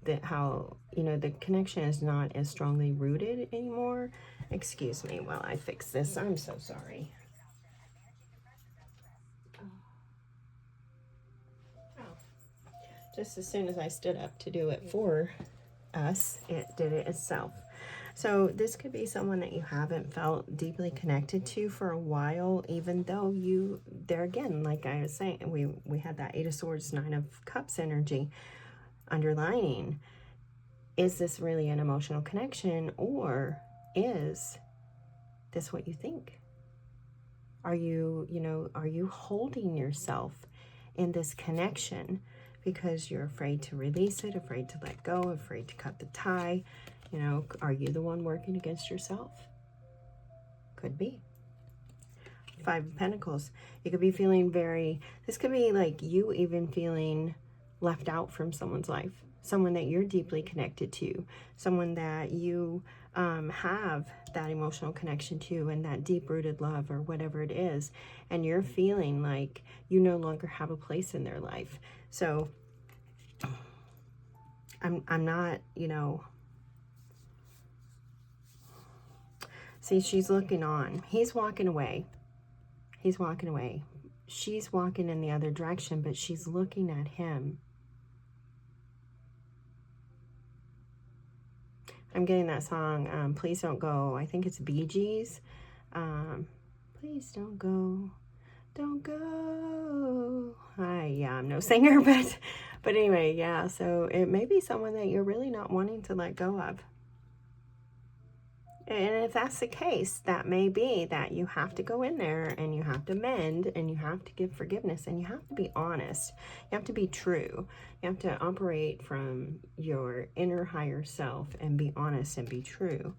that how, you know, the connection is not as strongly rooted anymore. Excuse me while I fix this. I'm so sorry. Just as soon as I stood up to do it for us, it did it itself. So this could be someone that you haven't felt deeply connected to for a while, even though there again, like I was saying, we had that 8 of Swords, 9 of Cups energy underlining. Is this really an emotional connection, or is this what you think? Are you holding yourself in this connection because you're afraid to release it, afraid to let go, afraid to cut the tie? You know, are you the one working against yourself? Could be. 5 of Pentacles. You could be feeling this could be like you even feeling left out from someone's life. Someone that you're deeply connected to. Someone that you have that emotional connection to, and that deep-rooted love, or whatever it is. And you're feeling like you no longer have a place in their life. So I'm not, you know... See, she's looking on. He's walking away. He's walking away. She's walking in the other direction, but she's looking at him. I'm getting that song, Please Don't Go. I think it's Bee Gees. Please don't go. Don't go. Yeah, I'm no singer, but anyway, yeah. So it may be someone that you're really not wanting to let go of. And if that's the case, that may be that you have to go in there and you have to mend and you have to give forgiveness and you have to be honest. You have to be true. You have to operate from your inner higher self and be honest and be true.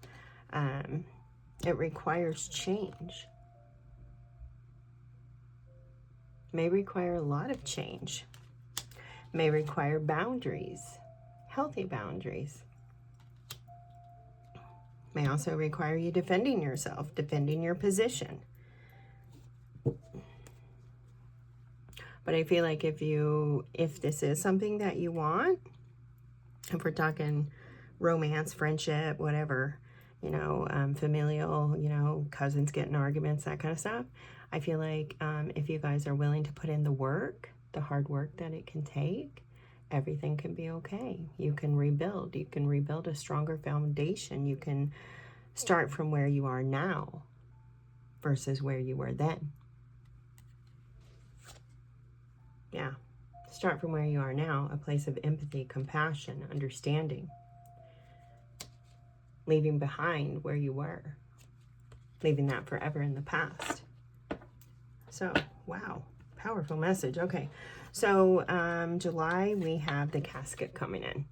It requires change. May require a lot of change. May require boundaries, healthy boundaries. May also require you defending yourself, defending your position. But I feel like if this is something that you want, if we're talking romance, friendship, whatever, familial, cousins getting arguments, that kind of stuff, I feel like if you guys are willing to put in the work, the hard work that it can take, everything can be okay. You can rebuild. You can rebuild a stronger foundation. You can start from where you are now versus where you were then. Yeah. Start from where you are now, a place of empathy, compassion, understanding. Leaving behind where you were. Leaving that forever in the past. So, wow. Powerful message. Okay. So, July, we have the casket coming in.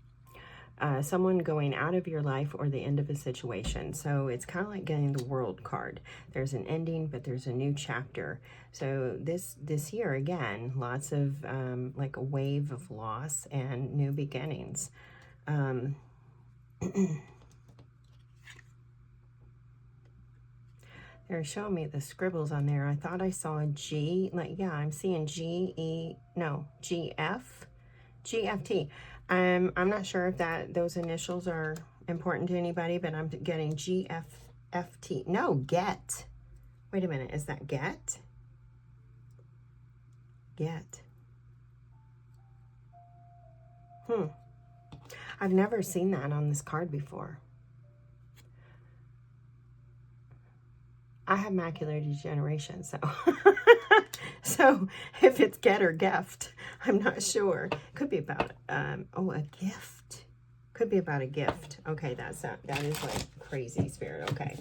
Someone going out of your life or the end of a situation. So it's kind of like getting the World card. There's an ending, but there's a new chapter. So this year, again, lots of like a wave of loss and new beginnings. They're showing me the scribbles on there. I thought I saw a G, I'm seeing GFT. I'm not sure if those initials are important to anybody, but I'm getting GFFT. No, get. Wait a minute, is that get? Get. I've never seen that on this card before. I have macular degeneration, so so if it's get or gift, I'm not sure. Could be about a gift. Could be about a gift. Okay, that is like crazy, Spirit. Okay,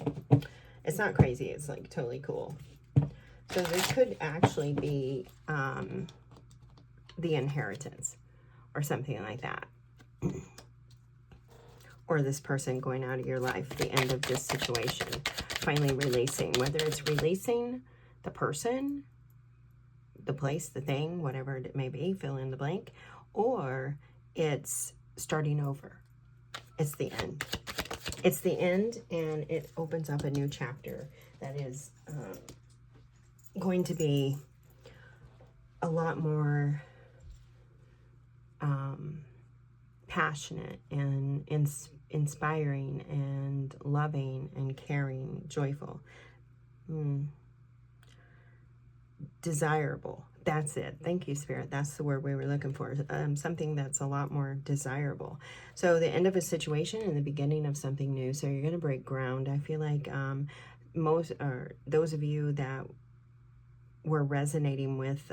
it's not crazy. It's like totally cool. So this could actually be the inheritance or something like that. Or this person going out of your life, the end of this situation, finally releasing, whether it's releasing the person, the place, the thing, whatever it may be, fill in the blank, or it's starting over. It's the end. It's the end, and it opens up a new chapter that is going to be a lot more passionate and inspiring and loving and caring, joyful, desirable. That's it. Thank you, Spirit. That's the word we were looking for. Something that's a lot more desirable. So the end of a situation and the beginning of something new. So you're going to break ground. I feel like those of you that were resonating with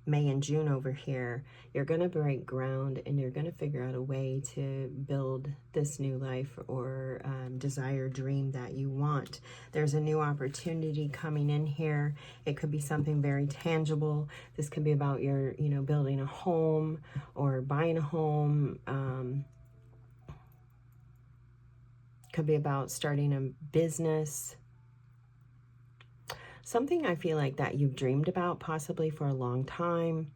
May and June over here, you're going to break ground and you're going to figure out a way to build this new life or desire, dream that you want. There's a new opportunity coming in here. It could be something very tangible. This could be about your, building a home or buying a home. Could be about starting a business. Something I feel like that you've dreamed about possibly for a long time.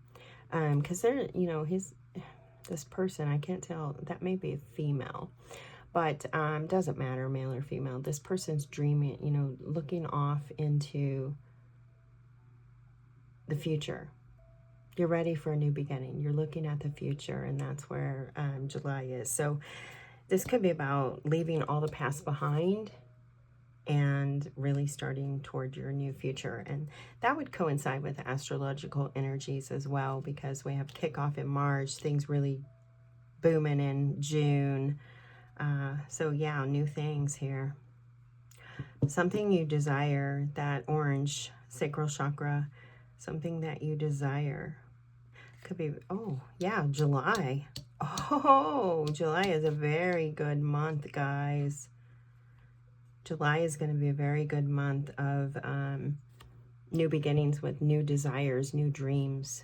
Because this person, I can't tell, that may be a female. But doesn't matter, male or female. This person's dreaming, looking off into the future. You're ready for a new beginning. You're looking at the future, and that's where July is. So this could be about leaving all the past behind and really starting toward your new future. And that would coincide with the astrological energies as well, because we have kickoff in March, things really booming in June. So yeah, new things here. Something you desire, that orange sacral chakra, something that you desire. Could be, oh yeah, July. Oh, July is a very good month, guys. July is going to be a very good month of new beginnings with new desires, new dreams.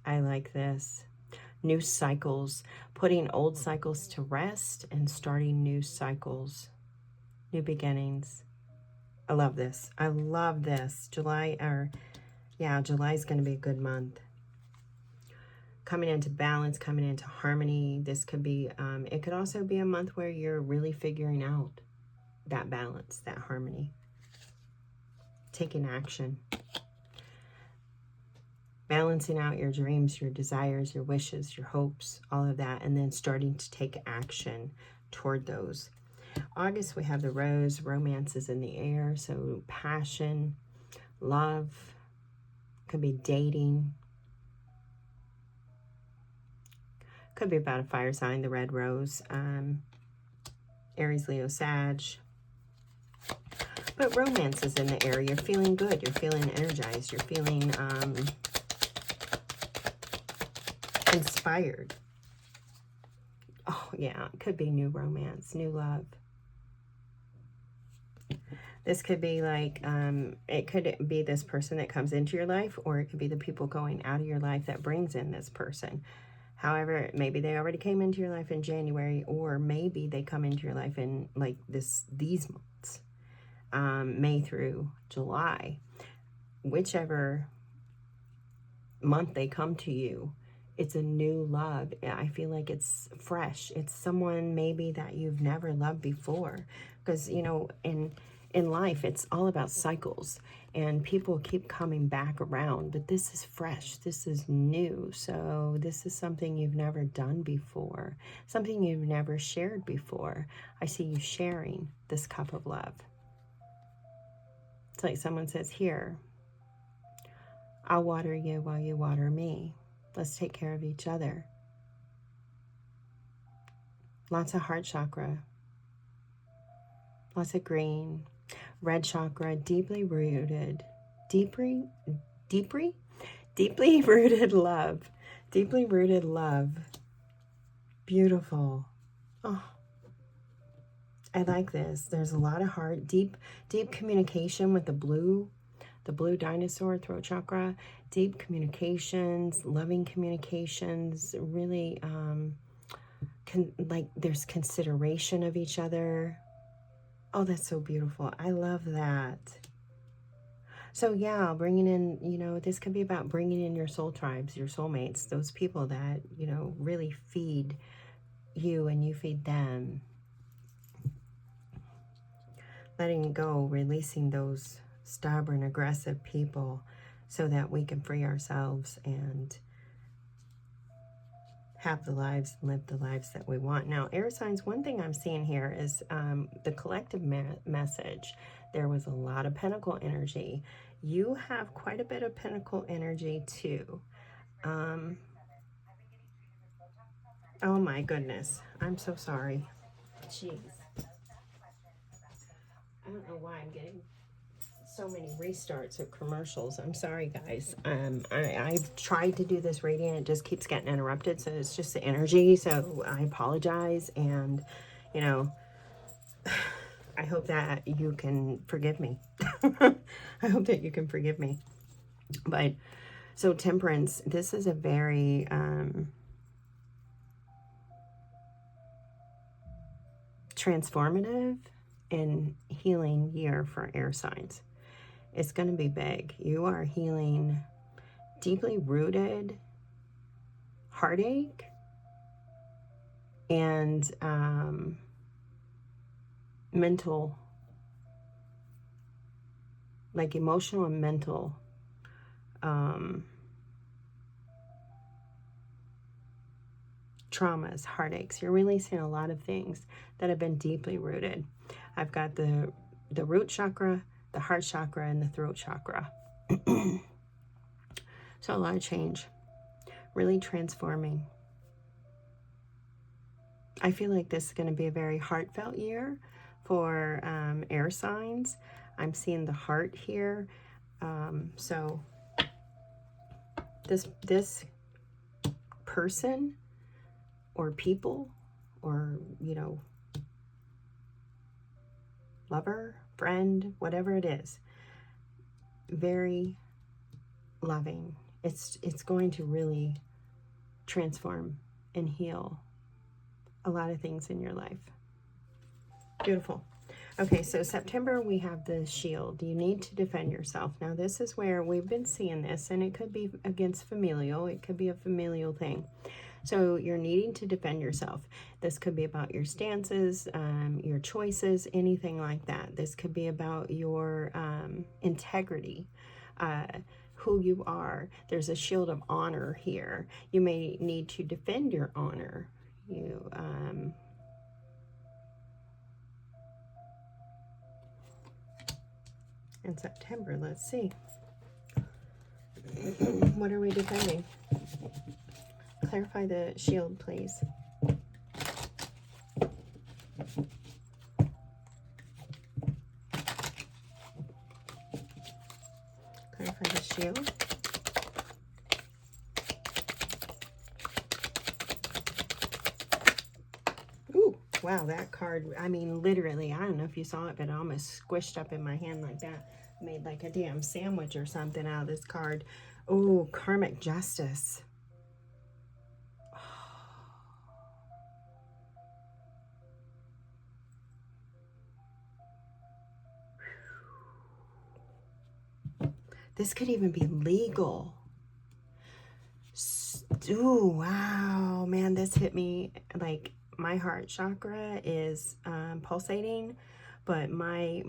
I like this. New cycles, putting old cycles to rest and starting new cycles, new beginnings. I love this. I love this. July is going to be a good month. Coming into balance, coming into harmony. This could be, it could also be a month where you're really figuring out that balance, that harmony. Taking action. Balancing out your dreams, your desires, your wishes, your hopes, all of that, and then starting to take action toward those. August, we have the rose. Romance is in the air, so passion, love, could be dating. Could be about a fire sign, the red rose. Aries, Leo, Sag. But romance is in the air. You're feeling good. You're feeling energized. You're feeling inspired. Oh, yeah. It could be new romance, new love. This could be like, it could be this person that comes into your life, or it could be the people going out of your life that brings in this person. However, maybe they already came into your life in January, or maybe they come into your life in like these months, May through July. Whichever month they come to you, it's a new love. I feel like it's fresh. It's someone maybe that you've never loved before. Because, you know, in life, it's all about cycles. And people keep coming back around. But this is fresh. This is new. So this is something you've never done before. Something you've never shared before. I see you sharing this cup of love. It's like someone says, here, I'll water you while you water me. Let's take care of each other. Lots of heart chakra. Lots of green. Red chakra, deeply rooted. Deeply rooted love. Deeply rooted love. Beautiful. Oh, I like this. There's a lot of heart. Deep communication with the blue dinosaur, throat chakra. Deep communications, loving communications, really like there's consideration of each other. Oh, that's so beautiful. I love that. So yeah, bringing in, you know, this could be about bringing in your soul tribes, your soulmates, those people that, you know, really feed you and you feed them. Letting go, releasing those stubborn, aggressive people so that we can free ourselves and have the lives, live the lives that we want. Now, air signs, one thing I'm seeing here is the collective message. There was a lot of pentacle energy. You have quite a bit of pentacle energy too. Oh my goodness. I'm so sorry. Jeez. I don't know why I'm getting so many restarts of commercials. I'm sorry, guys. I've tried to do this reading. It just keeps getting interrupted. So it's just the energy. So I apologize. And, you know, I hope that you can forgive me. I hope that you can forgive me. But so temperance, this is a very transformative and healing year for air signs. It's going to be big. You are healing deeply rooted heartache and mental, like emotional and mental traumas, heartaches. You're releasing a lot of things that have been deeply rooted. I've got the root chakra, the heart chakra, and the throat chakra. So a lot of change, really transforming. I feel like this is going to be a very heartfelt year for air signs. I'm seeing the heart here. So this person or people or, you know, lover, friend, whatever it is. Very loving. It's going to really transform and heal a lot of things in your life. Beautiful. Okay, so September, we have the shield. You need to defend yourself. Now, this is where we've been seeing this, and it could be against familial. It could be a familial thing. So you're needing to defend yourself. This could be about your stances, your choices, anything like that. This could be about your integrity, who you are. There's a shield of honor here. You may need to defend your honor. You in September, let's see. What are we defending? Clarify the shield, please. Clarify the shield. Ooh, wow, that card, I mean, literally, I don't know if you saw it, but it almost squished up in my hand like that. Made like a damn sandwich or something out of this card. Oh, karmic justice. This could even be legal. Ooh, wow, man, this hit me. Like, my heart chakra is pulsating, but my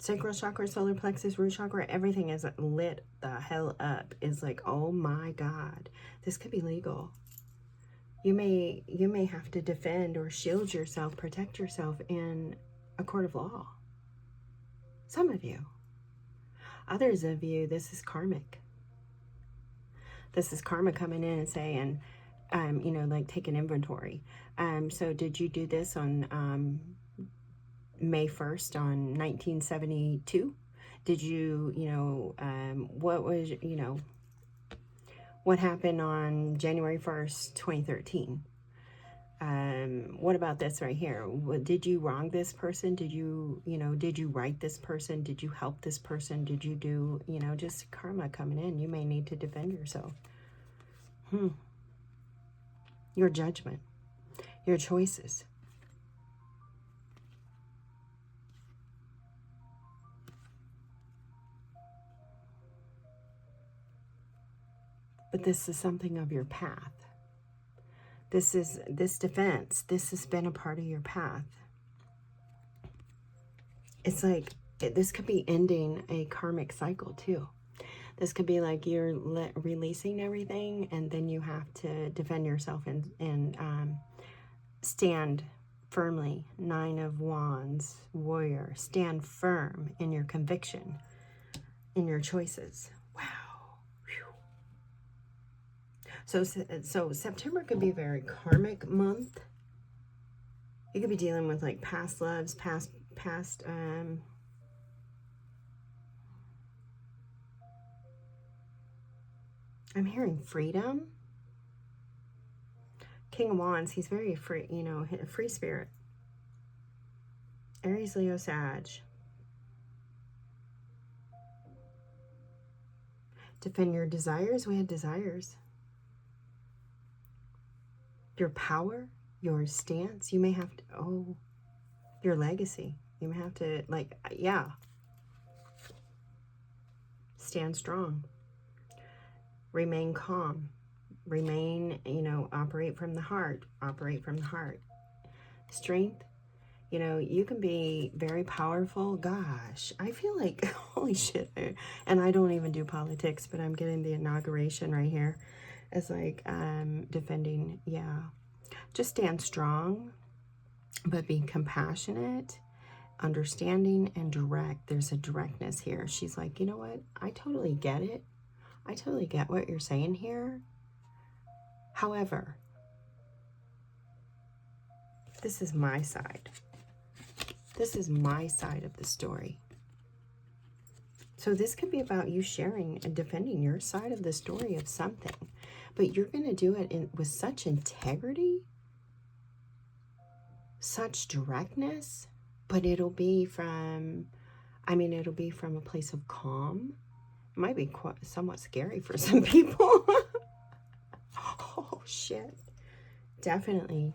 sacral chakra, solar plexus, root chakra, everything is lit the hell up. Is like, oh my God, this could be legal. You may have to defend or shield yourself, protect yourself in a court of law. Some of you. Others of you, this is karmic. This is karma coming in and saying, you know, like take an inventory. So did you do this on May 1st on 1972? Did you, you know, what was, you know, what happened on January 1st, 2013? What about this right here? Did you wrong this person? Did you, you know, did you right this person? Did you help this person? Did you do, you know, just karma coming in. You may need to defend yourself. Your judgment, your choices. But this is something of your path. This is this defense. This has been a part of your path. It's like this could be ending a karmic cycle too. This could be like you're releasing everything, and then you have to defend yourself and stand firmly. 9 of Wands, warrior. Stand firm in your conviction, in your choices. Wow. So September could be a very karmic month. You could be dealing with like past loves, past I'm hearing freedom. King of Wands, he's very free, you know, a free spirit. Aries, Leo, Sag. Defend your desires. We had desires. Your power, your stance. You may have to, oh, your legacy. You may have to, like, yeah. Stand strong. Remain calm. Remain, you know, operate from the heart. Operate from the heart. Strength. You know, you can be very powerful. Gosh, I feel like, holy shit. And I don't even do politics, but I'm getting the inauguration right here. It's like defending, yeah. Just stand strong, but be compassionate, understanding, and direct. There's a directness here. She's like, you know what? I totally get it. I totally get what you're saying here. However, this is my side. This is my side of the story. So this could be about you sharing and defending your side of the story of something. But you're going to do it with such integrity, such directness, but it'll be from, I mean, it'll be from a place of calm. It might be somewhat scary for some people. Oh, shit. Definitely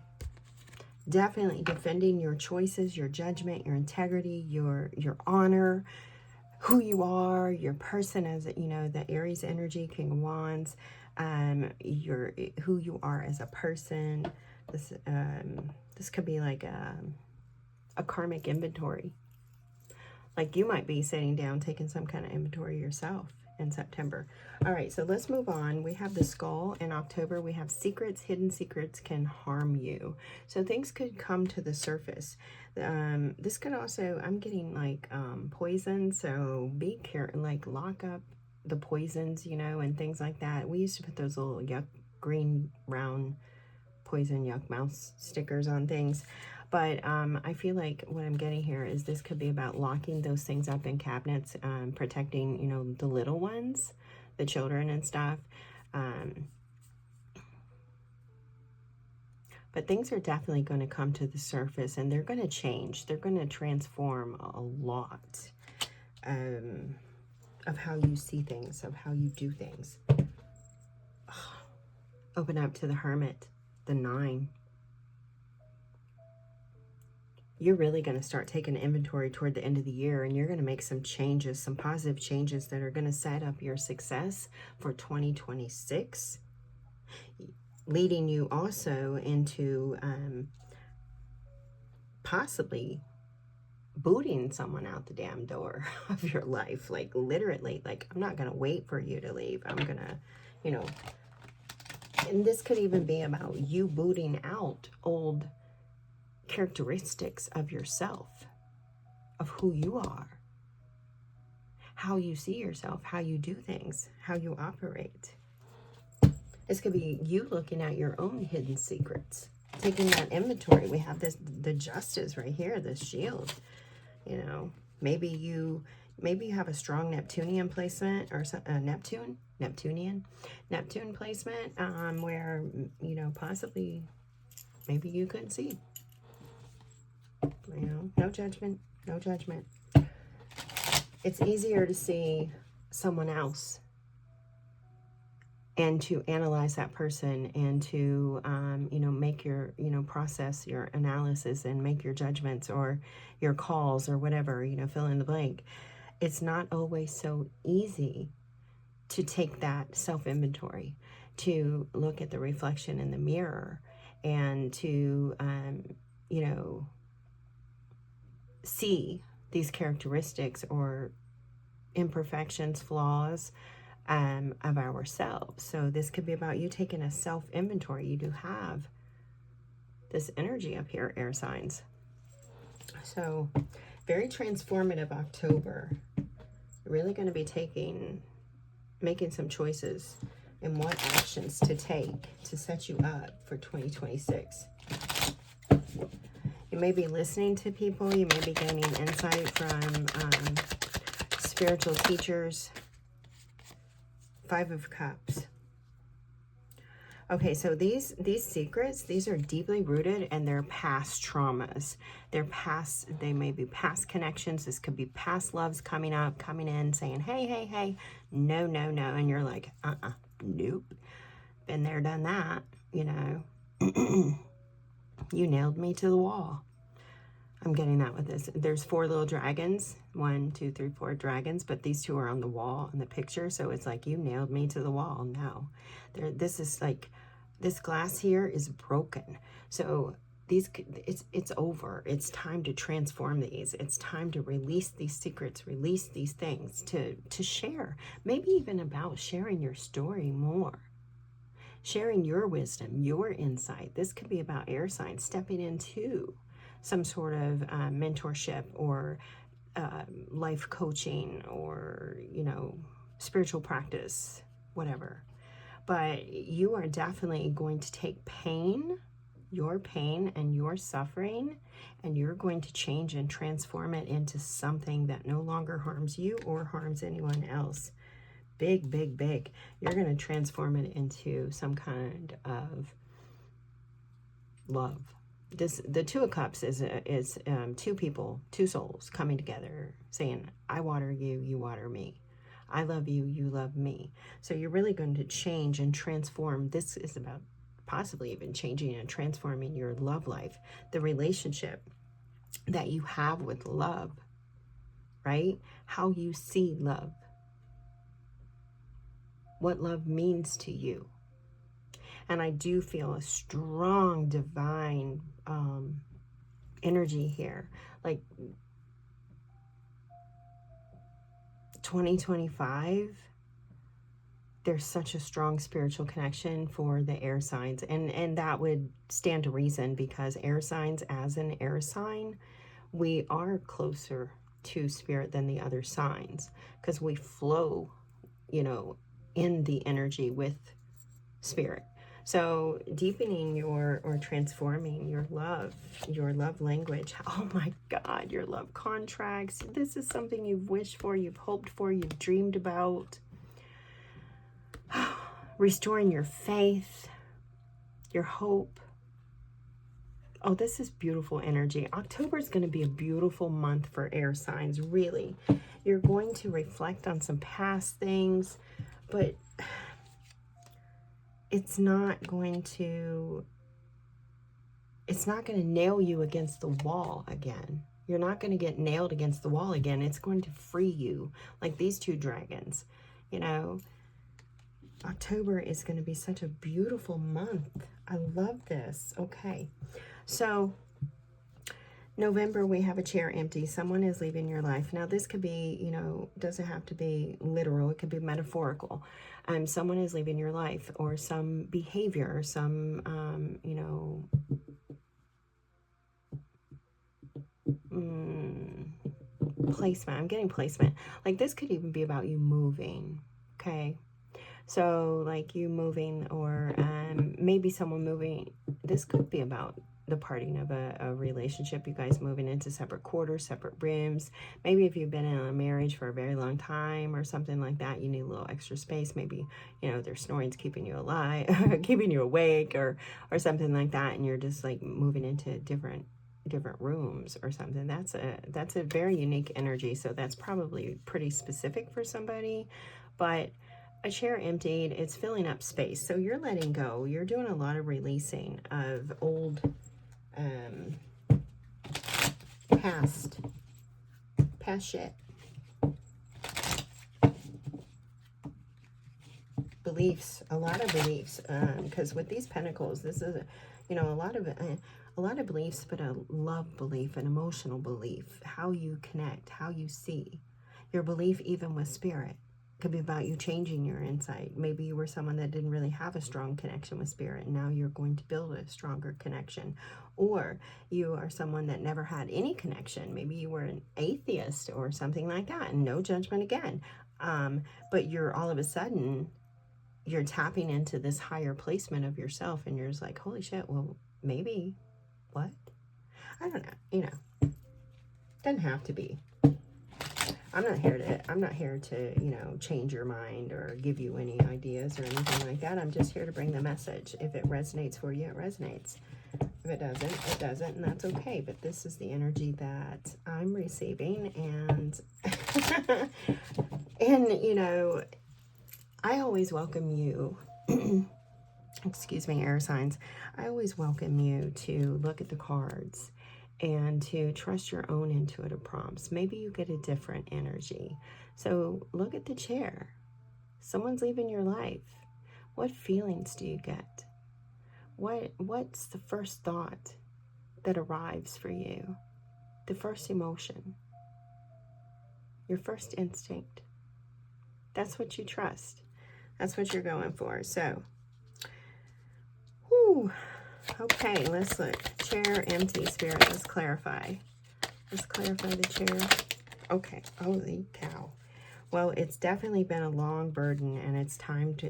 defending your choices, your judgment, your integrity, your honor, who you are, your person, as you know, the Aries energy, King of Wands, who you are as a person. This could be like a karmic inventory. Like you might be sitting down taking some kind of inventory yourself in September. All right, so let's move on. We have the skull in October. We have secrets. Hidden secrets can harm you. So things could come to the surface. This could also, I'm getting like poison. So be careful, like lock up the poisons, you know, and things like that. We used to put those little yuck, green, round poison yuck mouse stickers on things. But I feel like what I'm getting here is this could be about locking those things up in cabinets, protecting, you know, the little ones, the children and stuff. But things are definitely going to come to the surface, and they're going to change. They're going to transform a lot of how you see things, of how you do things. Open up to the Hermit, the 9. You're really going to start taking inventory toward the end of the year, and you're going to make some changes, some positive changes that are going to set up your success for 2026, leading you also into possibly booting someone out the damn door of your life. Like literally, like I'm not going to wait for you to leave. I'm going to, you know, and this could even be about you booting out old characteristics of yourself, of who you are, how you see yourself, how you do things, how you operate. This could be you looking at your own hidden secrets, taking that inventory. We have the Justice right here, the Shield. You know, maybe you have a strong Neptunian placement, or Neptune placement, where, you know, possibly maybe you couldn't see. You know, no judgment, no judgment. It's easier to see someone else and to analyze that person and to, you know, make your, you know, process your analysis and make your judgments or your calls or whatever, you know, fill in the blank. It's not always so easy to take that self-inventory, to look at the reflection in the mirror and to, you know, see these characteristics or imperfections, flaws of ourselves. So this could be about you taking a self-inventory. You do have this energy up here, air signs. So very transformative October. Really going to be making some choices and what actions to take to set you up for 2026. You may be listening to people. You may be gaining insight from spiritual teachers. 5 of Cups. Okay, so these secrets, these are deeply rooted and they're past traumas. They may be past connections. This could be past loves coming in, saying, hey, no. And you're like, nope. Been there, done that, you know. You nailed me to the wall. I'm getting that with this. There's 4 little dragons. 1, 2, 3, 4 dragons, but these 2 are on the wall in the picture. So it's like, you nailed me to the wall. No, this is like, this glass here is broken. So it's over. It's time to transform these. It's time to release these secrets, release these things to share. Maybe even about sharing your story more. Sharing your wisdom, your insight. This could be about air signs stepping into some sort of mentorship or life coaching or, you know, spiritual practice, whatever. But you are definitely going to take your pain and your suffering, and you're going to change and transform it into something that no longer harms you or harms anyone else. Big, big, big. You're going to transform it into some kind of love, the Two of Cups is two people, two souls coming together saying, I water you, you water me. I love you, you love me. So you're really going to change and transform. This is about possibly even changing and transforming your love life, the relationship that you have with love, right? How you see love, what love means to you. And I do feel a strong divine energy here. Like 2025, there's such a strong spiritual connection for the air signs. And that would stand to reason, because air signs, as an air sign, we are closer to spirit than the other signs, because we flow, you know, in the energy with spirit. So deepening your, or transforming your love language. Oh my God, your love contracts. This is something you've wished for, you've hoped for, you've dreamed about. Restoring your faith, your hope. Oh, this is beautiful energy. October is going to be a beautiful month for air signs, really. You're going to reflect on some past things, but it's not going to nail you against the wall again. You're not going to get nailed against the wall again. It's going to free you, like these two dragons. You know, October is going to be such a beautiful month. I love this. Okay, so November, we have a chair empty. Someone is leaving your life. Now, this could be, you know, doesn't have to be literal. It could be metaphorical. Someone is leaving your life, or some behavior, some, you know, placement. I'm getting placement. Like, this could even be about you moving, okay? So, like, you moving, or maybe someone moving. This could be about the parting of a relationship, you guys moving into separate quarters, separate rooms. Maybe if you've been in a marriage for a very long time or something like that, you need a little extra space. Maybe, you know, their snoring's keeping you alive, keeping you awake, or something like that, and you're just like moving into different rooms or something. That's a very unique energy. So that's probably pretty specific for somebody. But a chair emptied, it's filling up space. So you're letting go. You're doing a lot of releasing of old past shit, beliefs, a lot of beliefs, because with these pentacles, this is, you know, a lot of beliefs, but a love belief, an emotional belief, how you connect, how you see, your belief even with spirit. Could be about you changing your insight. Maybe you were someone that didn't really have a strong connection with spirit, and now you're going to build a stronger connection. Or you are someone that never had any connection. Maybe you were an atheist or something like that, and no judgment again. But you're all of a sudden, you're tapping into this higher placement of yourself, and you're just like, holy shit, well, maybe, what? I don't know, you know, doesn't have to be. I'm not here to, you know, change your mind or give you any ideas or anything like that. I'm just here to bring the message. If it resonates for you, it resonates. If it doesn't, it doesn't, and that's okay. But this is the energy that I'm receiving, and and you know, I always welcome you. Excuse me, air signs. I always welcome you to look at the cards and to trust your own intuitive prompts. Maybe you get a different energy. So look at the chair. Someone's leaving your life. What feelings do you get? What's the first thought that arrives for you? The first emotion? Your first instinct? That's what you trust. That's what you're going for. So, whew. Okay, let's look. Chair empty, spirit. Let's clarify. Let's clarify the chair. Okay. Holy cow. Well, it's definitely been a long burden, and it's time to,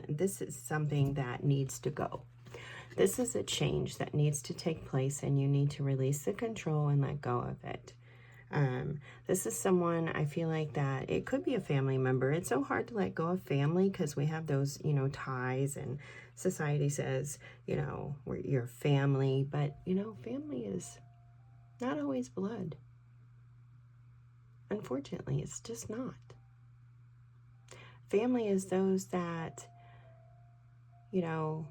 this is something that needs to go. This is a change that needs to take place, and you need to release the control and let go of it. This is someone, I feel like, that it could be a family member. It's so hard to let go of family because we have those, you know, ties, and society says, you know, we're your family, but, you know, family is not always blood. Unfortunately, it's just not. Family is those that, you know,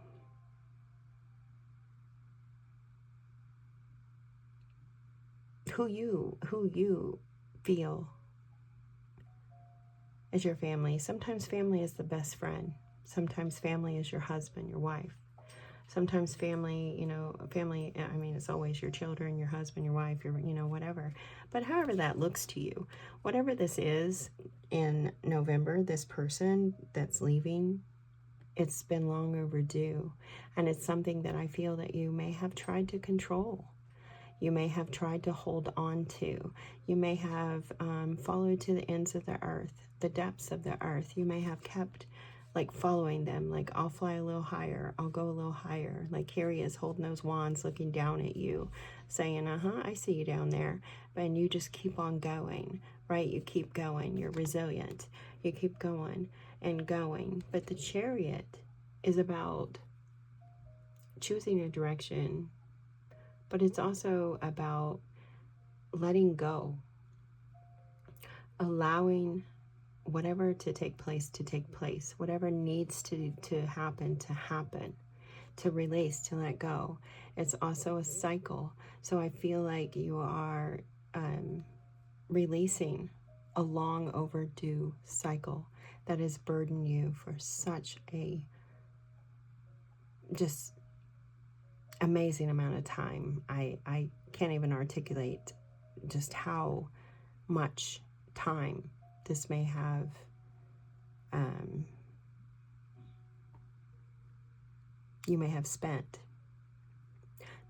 who you feel is your family. Sometimes family is the best friend. Sometimes family is your husband, your wife. Sometimes family, you know, family, I mean, it's always your children, your husband, your wife, your, you know, whatever. But however that looks to you, whatever this is in November, this person that's leaving, it's been long overdue. And it's something that I feel that you may have tried to control. You may have tried to hold on to. You may have followed to the ends of the earth, the depths of the earth. You may have kept like following them, like I'll fly a little higher, I'll go a little higher. Like here he is holding those wands, looking down at you, saying, I see you down there. And you just keep on going, right? You keep going. You're resilient. You keep going and going. But the Chariot is about choosing a direction, but it's also about letting go, allowing whatever to take place, whatever needs to happen, to release, to let go. It's also a cycle. So I feel like you are releasing a long overdue cycle that has burdened you for such a just amazing amount of time. I can't even articulate just how much time this may have you may have spent.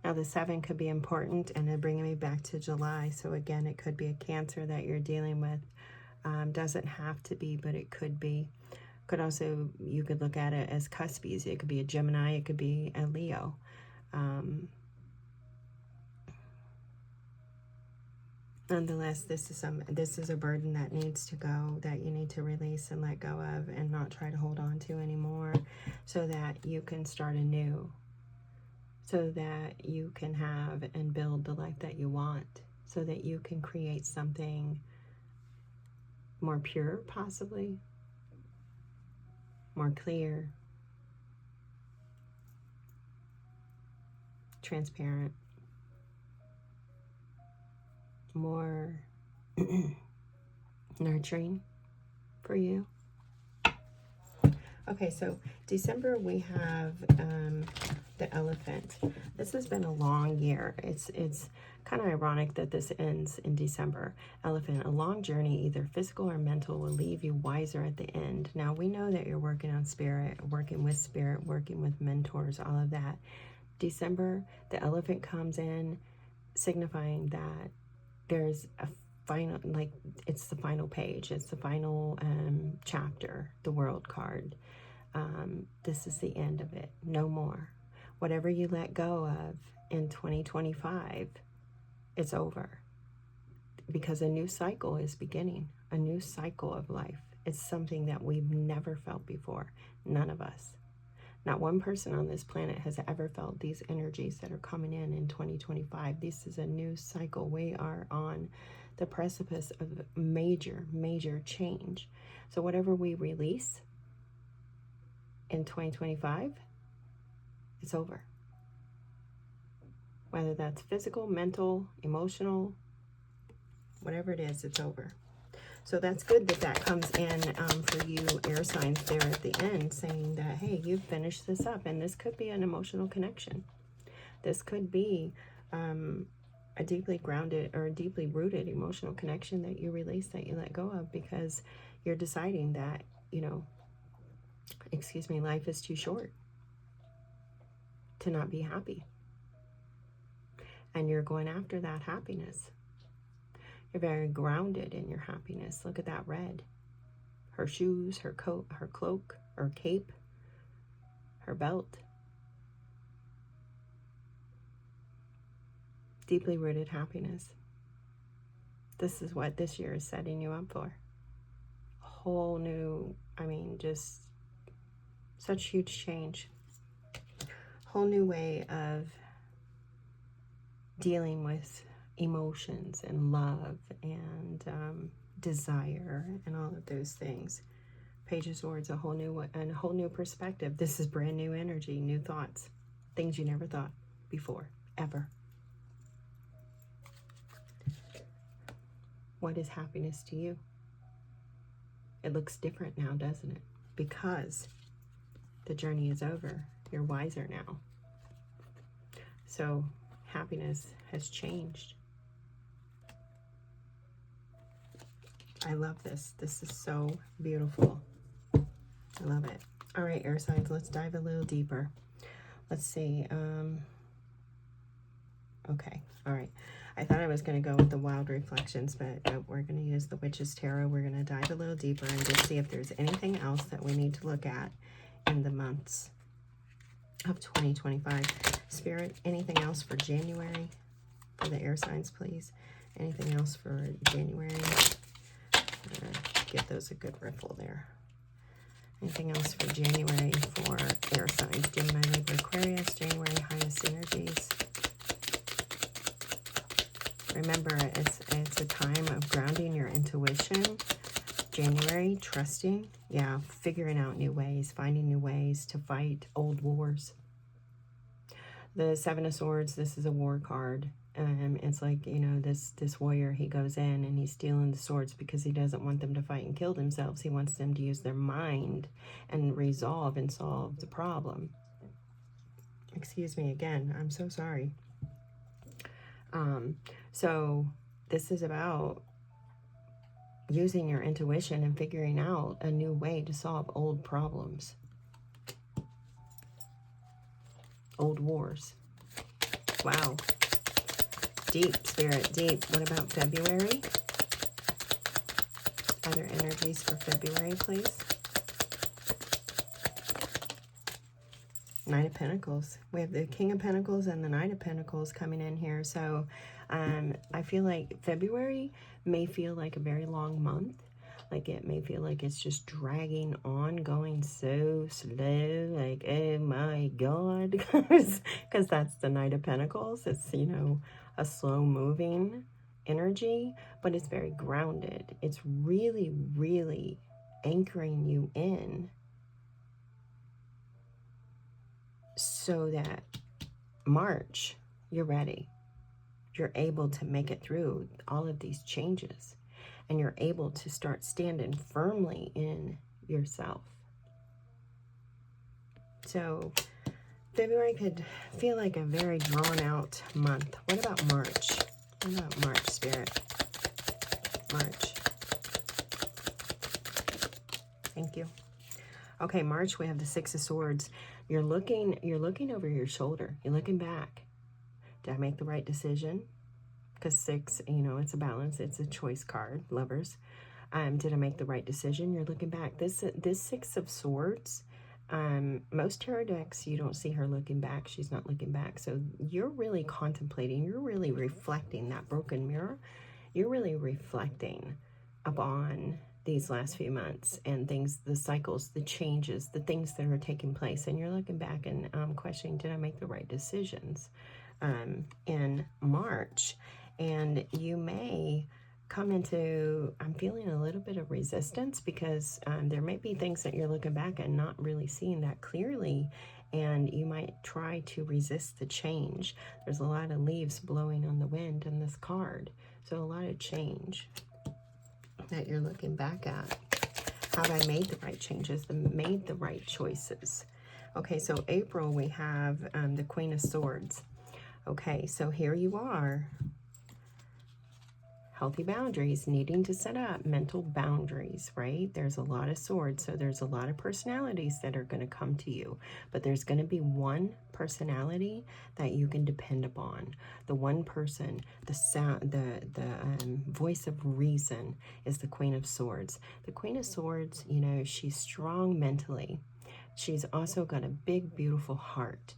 Now the 7 could be important, and then bringing me back to July. So again, it could be a Cancer that you're dealing with. Doesn't have to be, but it could be. Could also, you could look at it as cuspies. It could be a Gemini, it could be a Leo. Nonetheless, this is a burden that needs to go, that you need to release and let go of, and not try to hold on to anymore, so that you can start anew, so that you can have and build the life that you want, so that you can create something more pure, possibly more clear, transparent, more nurturing for you. Okay, so December we have the Elephant. This has been a long year. It's kind of ironic that this ends in December. Elephant, a long journey, either physical or mental, will leave you wiser at the end. Now, we know that you're working on spirit, working with mentors, all of that. December, the Elephant comes in, signifying that there's a final, like, it's the final page, it's the final chapter, the World card. This is the end of it, no more. Whatever you let go of in 2025, it's over, because a new cycle is beginning, a new cycle of life. It's something that we've never felt before, none of us. Not one person on this planet has ever felt these energies that are coming in 2025. This is a new cycle. We are on the precipice of major, major change. So whatever we release in 2025, it's over. Whether that's physical, mental, emotional, whatever it is, it's over. So that's good that that comes in for you air signs there at the end, saying that, hey, you've finished this up. And this could be an emotional connection. This could be a deeply grounded or deeply rooted emotional connection that you release, that you let go of, because you're deciding that, you know, life is too short to not be happy. And you're going after that happiness. You're very grounded in your happiness. Look at that red. Her shoes, her coat, her cloak, her cape, her belt. Deeply rooted happiness. This is what this year is setting you up for. Whole new, I mean, just such huge change. Whole new way of dealing with emotions and love and desire and all of those things. Page of Swords, a whole new perspective. This is brand new energy, new thoughts, things you never thought before, ever. What is happiness to you? It looks different now, doesn't it? Because the journey is over. You're wiser now. So happiness has changed. I love this. This is so beautiful. I love it. All right, air signs, let's dive a little deeper. Let's see. Okay, all right. I thought I was going to go with the wild reflections, but we're going to use the Witch's Tarot. We're going to dive a little deeper and just see if there's anything else that we need to look at in the months of 2025. Spirit, anything else for January? For the air signs, please. Anything else for January? Give those a good riffle there. Anything else for January for air signs? Gemini, Libra, Aquarius, January highest energies. Remember, it's a time of grounding your intuition. January, trusting. Yeah, figuring out new ways, finding new ways to fight old wars. The Seven of Swords, this is a war card. It's like, you know, this warrior, he goes in and he's stealing the swords because he doesn't want them to fight and kill themselves. He wants them to use their mind and resolve and solve the problem. Excuse me again. I'm so sorry. So this is about using your intuition and figuring out a new way to solve old problems. Old wars. Wow. Deep, Spirit, deep. What about February? Other energies for February, please. Knight of Pentacles. We have the King of Pentacles and the Knight of Pentacles coming in here. So I feel like February may feel like a very long month. Like it may feel like it's just dragging on, going so slow. Like, oh my God. Because that's the Knight of Pentacles. It's, you know, a slow moving energy, but it's very grounded. It's really, really anchoring you in so that March, you're ready. You're able to make it through all of these changes, and you're able to start standing firmly in yourself. So February could feel like a very drawn out month. What about March? What about March, Spirit? March. Thank you. Okay, March, we have the Six of Swords. You're looking over your shoulder. You're looking back. Did I make the right decision? Because 6, you know, it's a balance. It's a choice card, lovers. Did I make the right decision? You're looking back. This Six of Swords, most tarot decks, you don't see her looking back. She's not looking back. So you're really contemplating. You're really reflecting that broken mirror. You're really reflecting upon these last few months and things, the cycles, the changes, the things that are taking place. And you're looking back and questioning, did I make the right decisions in March? And you may come into, I'm feeling a little bit of resistance because there may be things that you're looking back and not really seeing that clearly. And you might try to resist the change. There's a lot of leaves blowing on the wind in this card. So a lot of change that you're looking back at. Have I made the right changes? Made the right choices? Okay, so April, we have the Queen of Swords. Okay, so here you are. Healthy boundaries, needing to set up mental boundaries, right? There's a lot of swords, so there's a lot of personalities that are going to come to you, but there's going to be one personality that you can depend upon. The one person, the sound, the voice of reason is the Queen of Swords. The Queen of Swords, you know, she's strong mentally. She's also got a big, beautiful heart,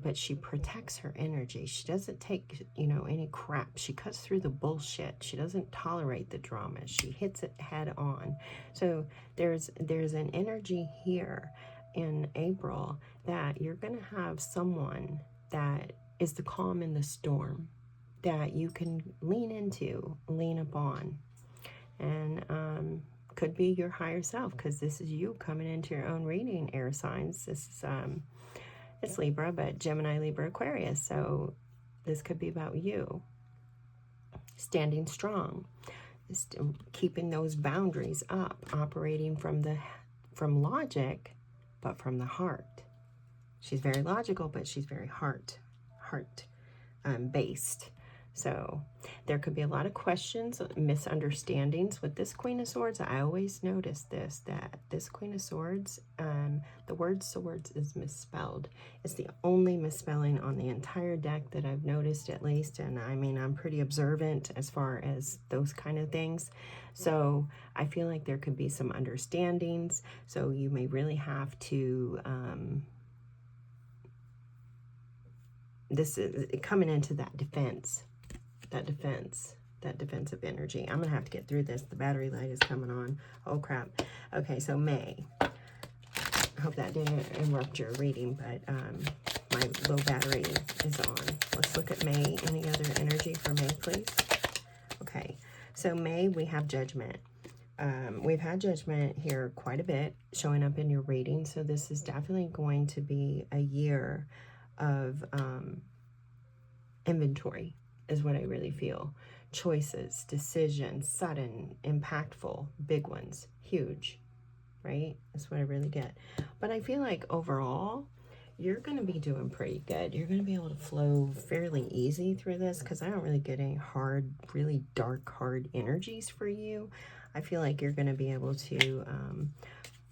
but she protects her energy. She doesn't take, any crap. She cuts through the bullshit. She doesn't tolerate the drama. She hits it head on. So there's an energy here in April that you're going to have someone that is the calm in the storm that you can lean into, lean upon. And could be your higher self, because this is you coming into your own reading, air signs. This is it's Libra, but Gemini, Libra, Aquarius. So this could be about you standing strong, keeping those boundaries up, operating from logic, but from the heart. She's very logical, but she's very heart based. So there could be a lot of questions, misunderstandings with this Queen of Swords. I always notice that this Queen of Swords, the word swords is misspelled. It's the only misspelling on the entire deck that I've noticed, at least. And I mean, I'm pretty observant as far as those kind of things. So I feel like there could be some understandings. So you may really have to... this is coming into that defensive energy. I'm gonna have to get through this. The battery light is coming on. Oh crap. Okay, so May. I hope that didn't interrupt your reading, but my low battery is on. Let's look at May. Any other energy for May, please? Okay, so May, we have Judgment. We've had Judgment here quite a bit showing up in your reading, so this is definitely going to be a year of inventory, is what I really feel. Choices, decisions, sudden, impactful, big ones, huge, right? That's what I really get. But I feel like overall, you're going to be doing pretty good. You're going to be able to flow fairly easy through this, because I don't really get any hard, really dark, hard energies for you. I feel like you're going to be able to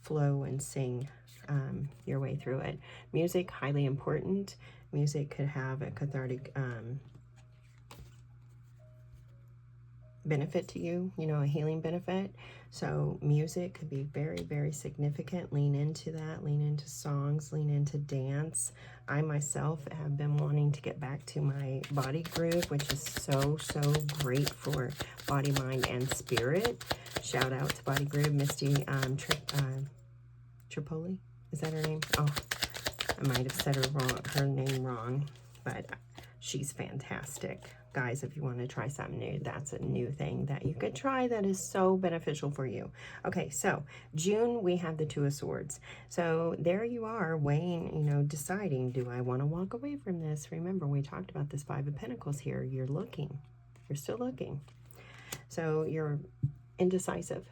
flow and sing your way through it. Music, highly important. Music could have a cathartic benefit to you, a healing benefit. So music could be very, very significant. Lean into that, lean into songs, lean into dance. I myself have been wanting to get back to my body groove, which is so, so great for body, mind, and spirit. Shout out to Body Groove, Misty Tripoli. Is that her name? Oh, I might have said her name wrong, but she's fantastic. Guys, if you want to try something new, that's a new thing that you could try that is so beneficial for you. Okay, so June, we have the Two of Swords. So there you are weighing, deciding, do I want to walk away from this? Remember, we talked about this Five of Pentacles here. You're looking. You're still looking. So you're indecisive.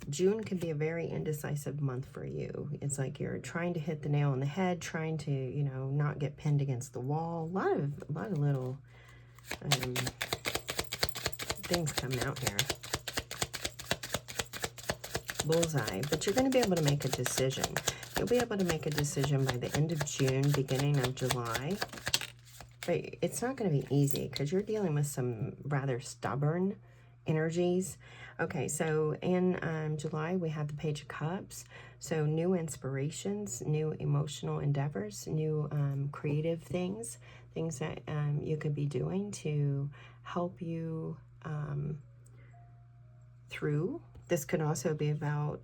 June can be a very indecisive month for you. It's like you're trying to hit the nail on the head, trying to, not get pinned against the wall. A lot of little things coming out here. Bullseye. But you're going to be able to make a decision. You'll be able to make a decision by the end of June, beginning of July. But it's not going to be easy, because you're dealing with some rather stubborn energies. Okay, so in July, we have the Page of Cups. So new inspirations, new emotional endeavors, new creative things that you could be doing to help you through. This could also be about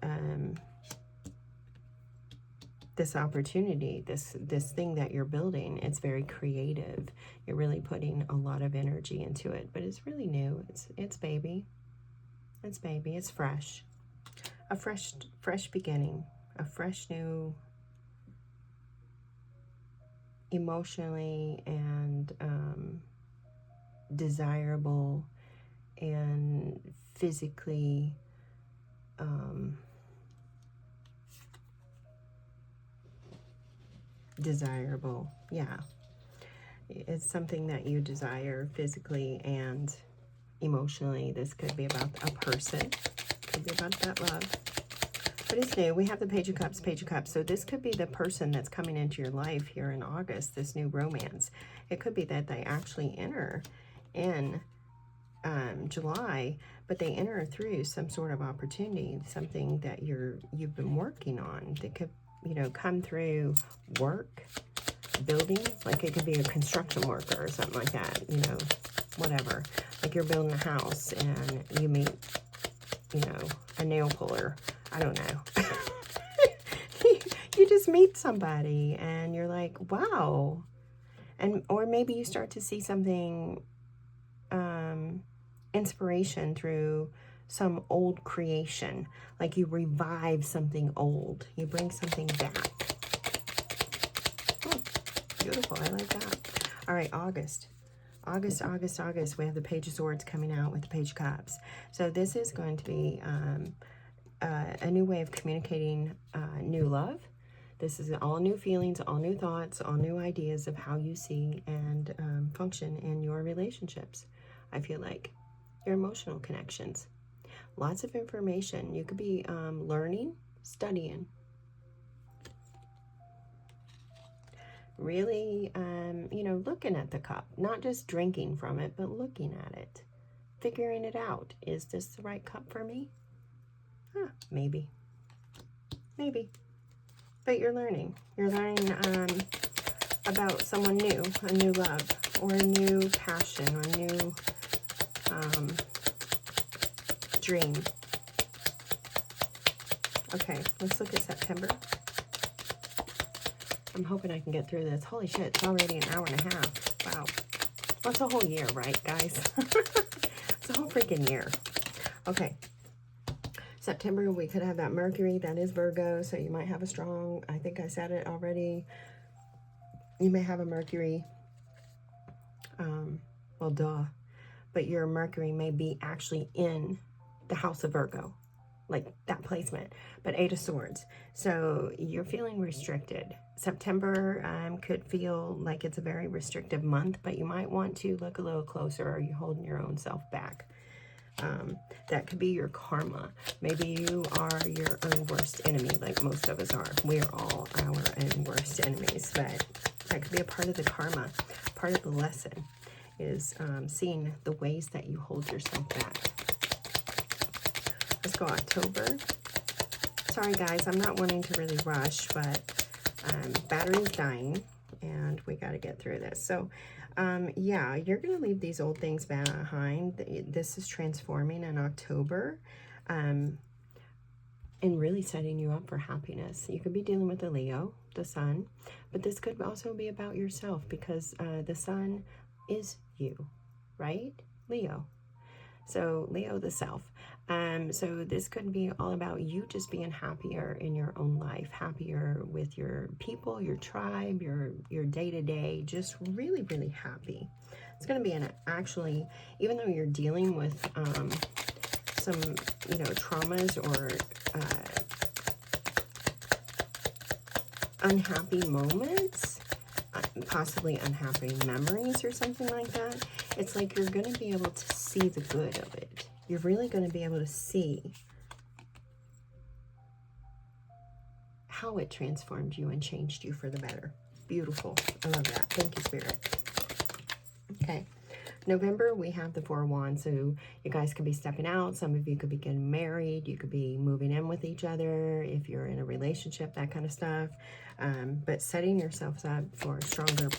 this opportunity, this thing that you're building. It's very creative. You're really putting a lot of energy into it, but it's really new. It's baby. It's baby. It's fresh. A fresh beginning. A fresh new, emotionally and desirable and physically desirable. Yeah. It's something that you desire physically and emotionally. This could be about a person. Could be about that love. But it's new. We have the Page of Cups, Page of Cups. So this could be the person that's coming into your life here in August, this new romance. It could be that they actually enter in July, but they enter through some sort of opportunity, something that you've been working on. They could you know, come through work, building. Like it could be a construction worker or something like that, you know, whatever. Like you're building a house and you meet, you know, a nail puller. I don't know. You just meet somebody and you're like, wow. And, or maybe you start to see something, inspiration through some old creation. Like you revive something old. You bring something back. Oh, beautiful. I like that. All right, August. August. We have the Page of Swords coming out with the Page of Cups. So this is going to be a new way of communicating new love. This is all new feelings, all new thoughts, all new ideas of how you see and function in your relationships. I feel like your emotional connections. Lots of information. You could be learning, studying. Really, you know, looking at the cup. Not just drinking from it, but looking at it. Figuring it out. Is this the right cup for me? Huh, maybe. Maybe. But you're learning. You're learning about someone new, a new love, or a new passion, or a new dream. Okay, let's look at September. I'm hoping I can get through this. Holy shit, it's already an hour and a half. Wow. Well, it's a whole year, right, guys? It's a whole freaking year. Okay. September, we could have that Mercury. That is Virgo, so you might have a strong, I think I said it already. You may have a Mercury. Well, duh. But your Mercury may be actually in the house of Virgo. Like that placement. But Eight of Swords. So you're feeling restricted. September could feel like it's a very restrictive month, but you might want to look a little closer. Are you holding your own self back? That could be your karma. Maybe you are your own worst enemy, like most of us are. We are all our own worst enemies, but that could be a part of the karma. Part of the lesson is seeing the ways that you hold yourself back. Let's go October. Sorry guys, I'm not wanting to really rush, but battery's dying and we got to get through this. So yeah, you're going to leave these old things behind. This is transforming in October and really setting you up for happiness. You could be dealing with a Leo, the sun, but this could also be about yourself because the sun is you, right? Leo. So Leo, the self. So this could be all about you just being happier in your own life, happier with your people, your tribe, your day-to-day, just really, really happy. It's going to be actually, even though you're dealing with some, you know, traumas or unhappy moments, possibly unhappy memories or something like that, it's like you're going to be able to see the good of it. You're really going to be able to see how it transformed you and changed you for the better. Beautiful. I love that. Thank you, Spirit. Okay. November, we have the Four of Wands, so you guys could be stepping out. Some of you could be getting married. You could be moving in with each other if you're in a relationship, that kind of stuff. But setting yourselves up for stronger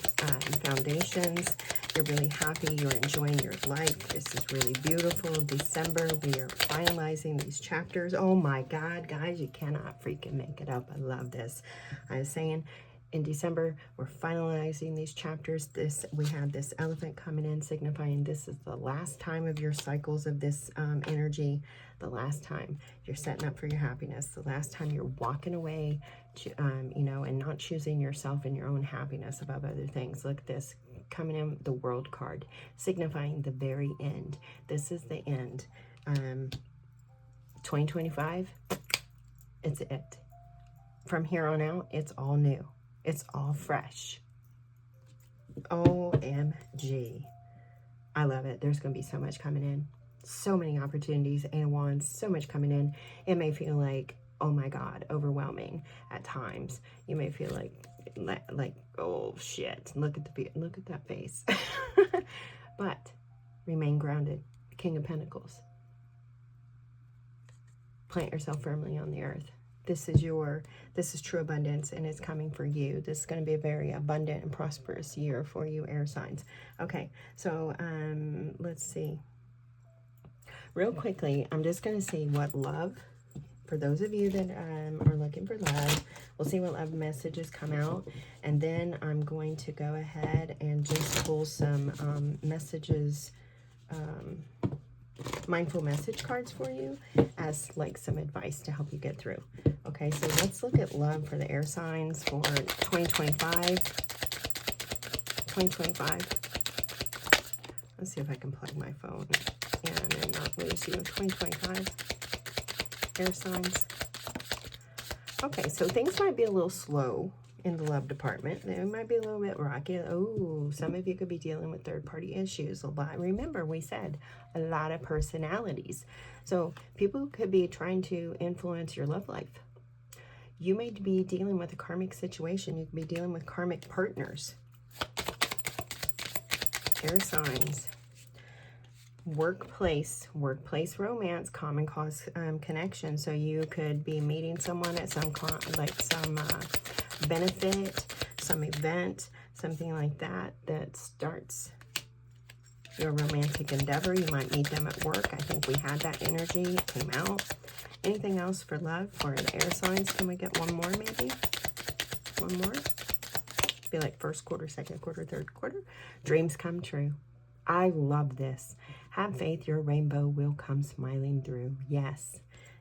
foundations. You're really happy. You're enjoying your life. This is really beautiful. December, we are finalizing these chapters. Oh my God, guys, you cannot freaking make it up. I love this. I was saying, in December, we're finalizing these chapters. We have this elephant coming in, signifying this is the last time of your cycles of this energy, the last time you're setting up for your happiness, the last time you're walking away, you know, and not choosing yourself and your own happiness above other things. Look at this, coming in, the World card, signifying the very end. This is the end. 2025, it's it. From here on out, it's all new. It's all fresh. OMG. I love it. There's going to be so much coming in. So many opportunities. Eight of Wands, so much coming in. It may feel like, oh my God, overwhelming at times. You may feel like oh shit. Look at that face. But remain grounded. King of Pentacles. Plant yourself firmly on the earth. This is true abundance, and it's coming for you. This is going to be a very abundant and prosperous year for you, air signs. Okay, so let's see. Real quickly, I'm just going to see what love, for those of you that are looking for love, we'll see what love messages come out. And then I'm going to go ahead and just pull some messages, mindful message cards for you as like some advice to help you get through. Okay, so let's look at love for the air signs for 2025. Let's see if I can plug my phone in and not lose you. 2025 air signs. Okay, so things might be a little slow in the love department. They might be a little bit rocky. Oh, some of you could be dealing with third-party issues a lot. Remember, we said a lot of personalities. So people could be trying to influence your love life. You may be dealing with a karmic situation. You could be dealing with karmic partners. Air signs. Workplace romance, common cause connection. So you could be meeting someone at some benefit, some event, something like that starts your romantic endeavor. You might meet them at work. I think we had that energy. It came out. Anything else for love for the air signs? Can we get one more maybe? One more? Be like first quarter, second quarter, third quarter. Dreams come true. I love this. Have faith, your rainbow will come smiling through. Yes,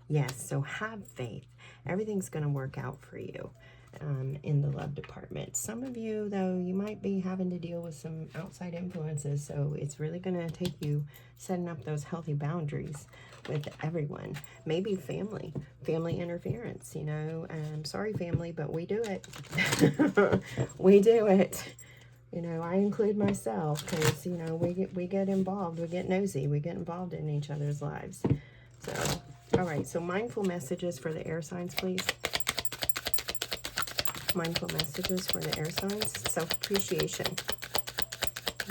yes. So have faith. Everything's going to work out for you in the love department. Some of you, though, you might be having to deal with some outside influences. So it's really going to take you setting up those healthy boundaries with everyone. Maybe family interference. You know, sorry, family, but we do it. We do it. You know, I include myself because, you know, we get involved. We get nosy. We get involved in each other's lives. So, all right. So mindful messages for the air signs, please. Mindful messages for the air signs. Self-appreciation.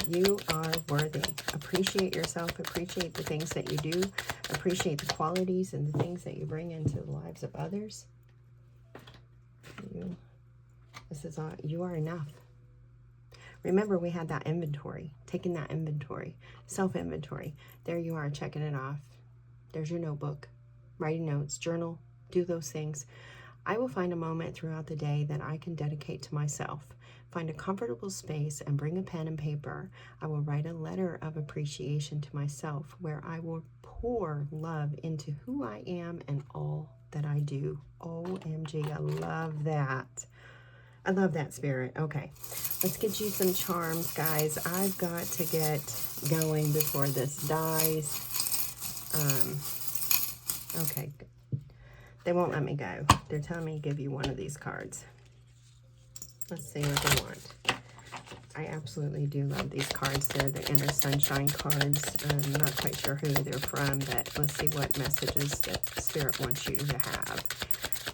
You are worthy. Appreciate yourself. Appreciate the things that you do. Appreciate the qualities and the things that you bring into the lives of others. You are enough. Remember, we had that inventory, taking that inventory, self-inventory. There you are, checking it off. There's your notebook, writing notes, journal, do those things. I will find a moment throughout the day that I can dedicate to myself. Find a comfortable space and bring a pen and paper. I will write a letter of appreciation to myself where I will pour love into who I am and all that I do. OMG, I love that. I love that, Spirit. Okay, let's get you some charms, guys. I've got to get going before this dies. Okay, they won't let me go. They're telling me to give you one of these cards. Let's see what they want. I absolutely do love these cards. They're the Inner Sunshine cards. I'm not quite sure who they're from, but let's see what messages that Spirit wants you to have.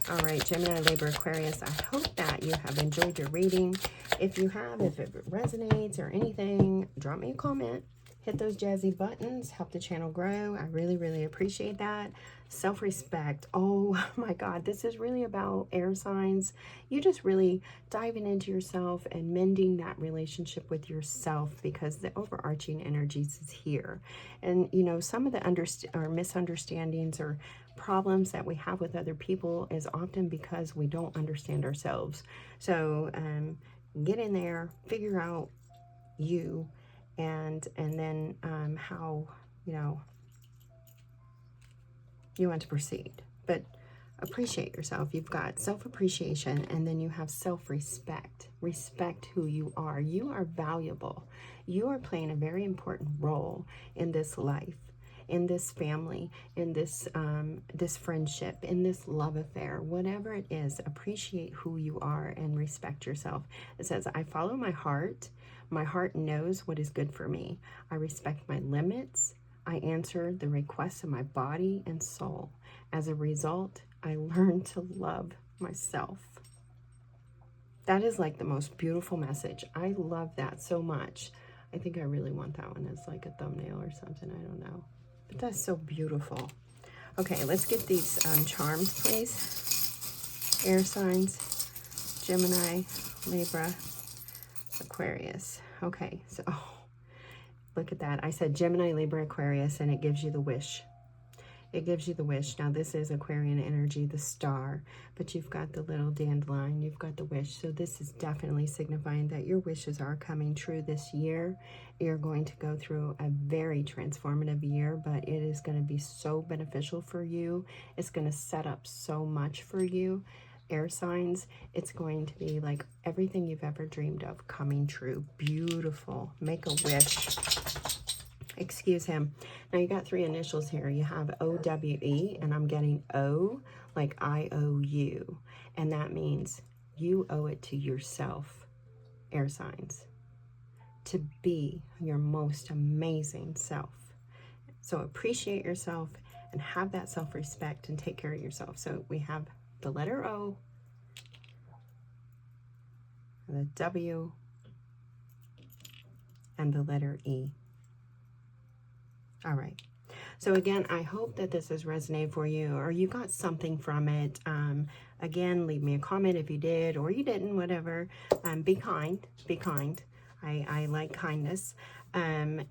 All right, Gemini, Libra, Aquarius, I hope that you have enjoyed your reading. If you have, if it resonates or anything, drop me a comment. Hit those jazzy buttons. Help the channel grow. I really, really appreciate that. Self-respect. Oh, my God. This is really about air signs. You just really diving into yourself and mending that relationship with yourself because the overarching energies is here. And, you know, some of the misunderstandings or problems that we have with other people is often because we don't understand ourselves. So get in there, figure out you, and then how, you know, you want to proceed. But appreciate yourself. You've got self-appreciation, and then you have self-respect. Respect who you are. You are valuable. You are playing a very important role in this life, in this family, in this this friendship, in this love affair, whatever it is. Appreciate who you are and respect yourself. It says, I follow my heart. My heart knows what is good for me. I respect my limits. I answer the requests of my body and soul. As a result, I learn to love myself. That is like the most beautiful message. I love that so much. I think I really want that one as like a thumbnail or something. I don't know. But that's so beautiful. Okay, let's get these charms, please. Air signs, Gemini, Libra, Aquarius. Okay, so look at that. I said Gemini, Libra, Aquarius, and it gives you the wish. It gives you the wish. Now, this is Aquarian energy, the star, but you've got the little dandelion, you've got the wish. So this is definitely signifying that your wishes are coming true this year. You're going to go through a very transformative year, but it is going to be so beneficial for you. It's going to set up so much for you. Air signs, it's going to be like everything you've ever dreamed of coming true. Beautiful. Make a wish. Excuse him. Now you got 3 initials here. You have OWE, and I'm getting O, like I owe you. And that means you owe it to yourself, air signs, to be your most amazing self. So appreciate yourself and have that self-respect and take care of yourself. So we have the letter O, the W, and the letter E. All right. So again, I hope that this has resonated for you, or you got something from it. Again, leave me a comment if you did or you didn't, whatever. Be kind. Be kind. I like kindness. And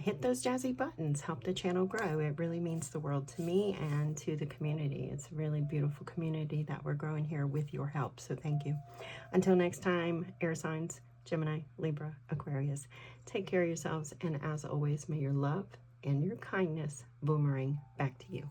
hit those jazzy buttons. Help the channel grow. It really means the world to me and to the community. It's a really beautiful community that we're growing here with your help. So thank you. Until next time, air signs, Gemini, Libra, Aquarius. Take care of yourselves. And as always, may your love and your kindness boomerang back to you.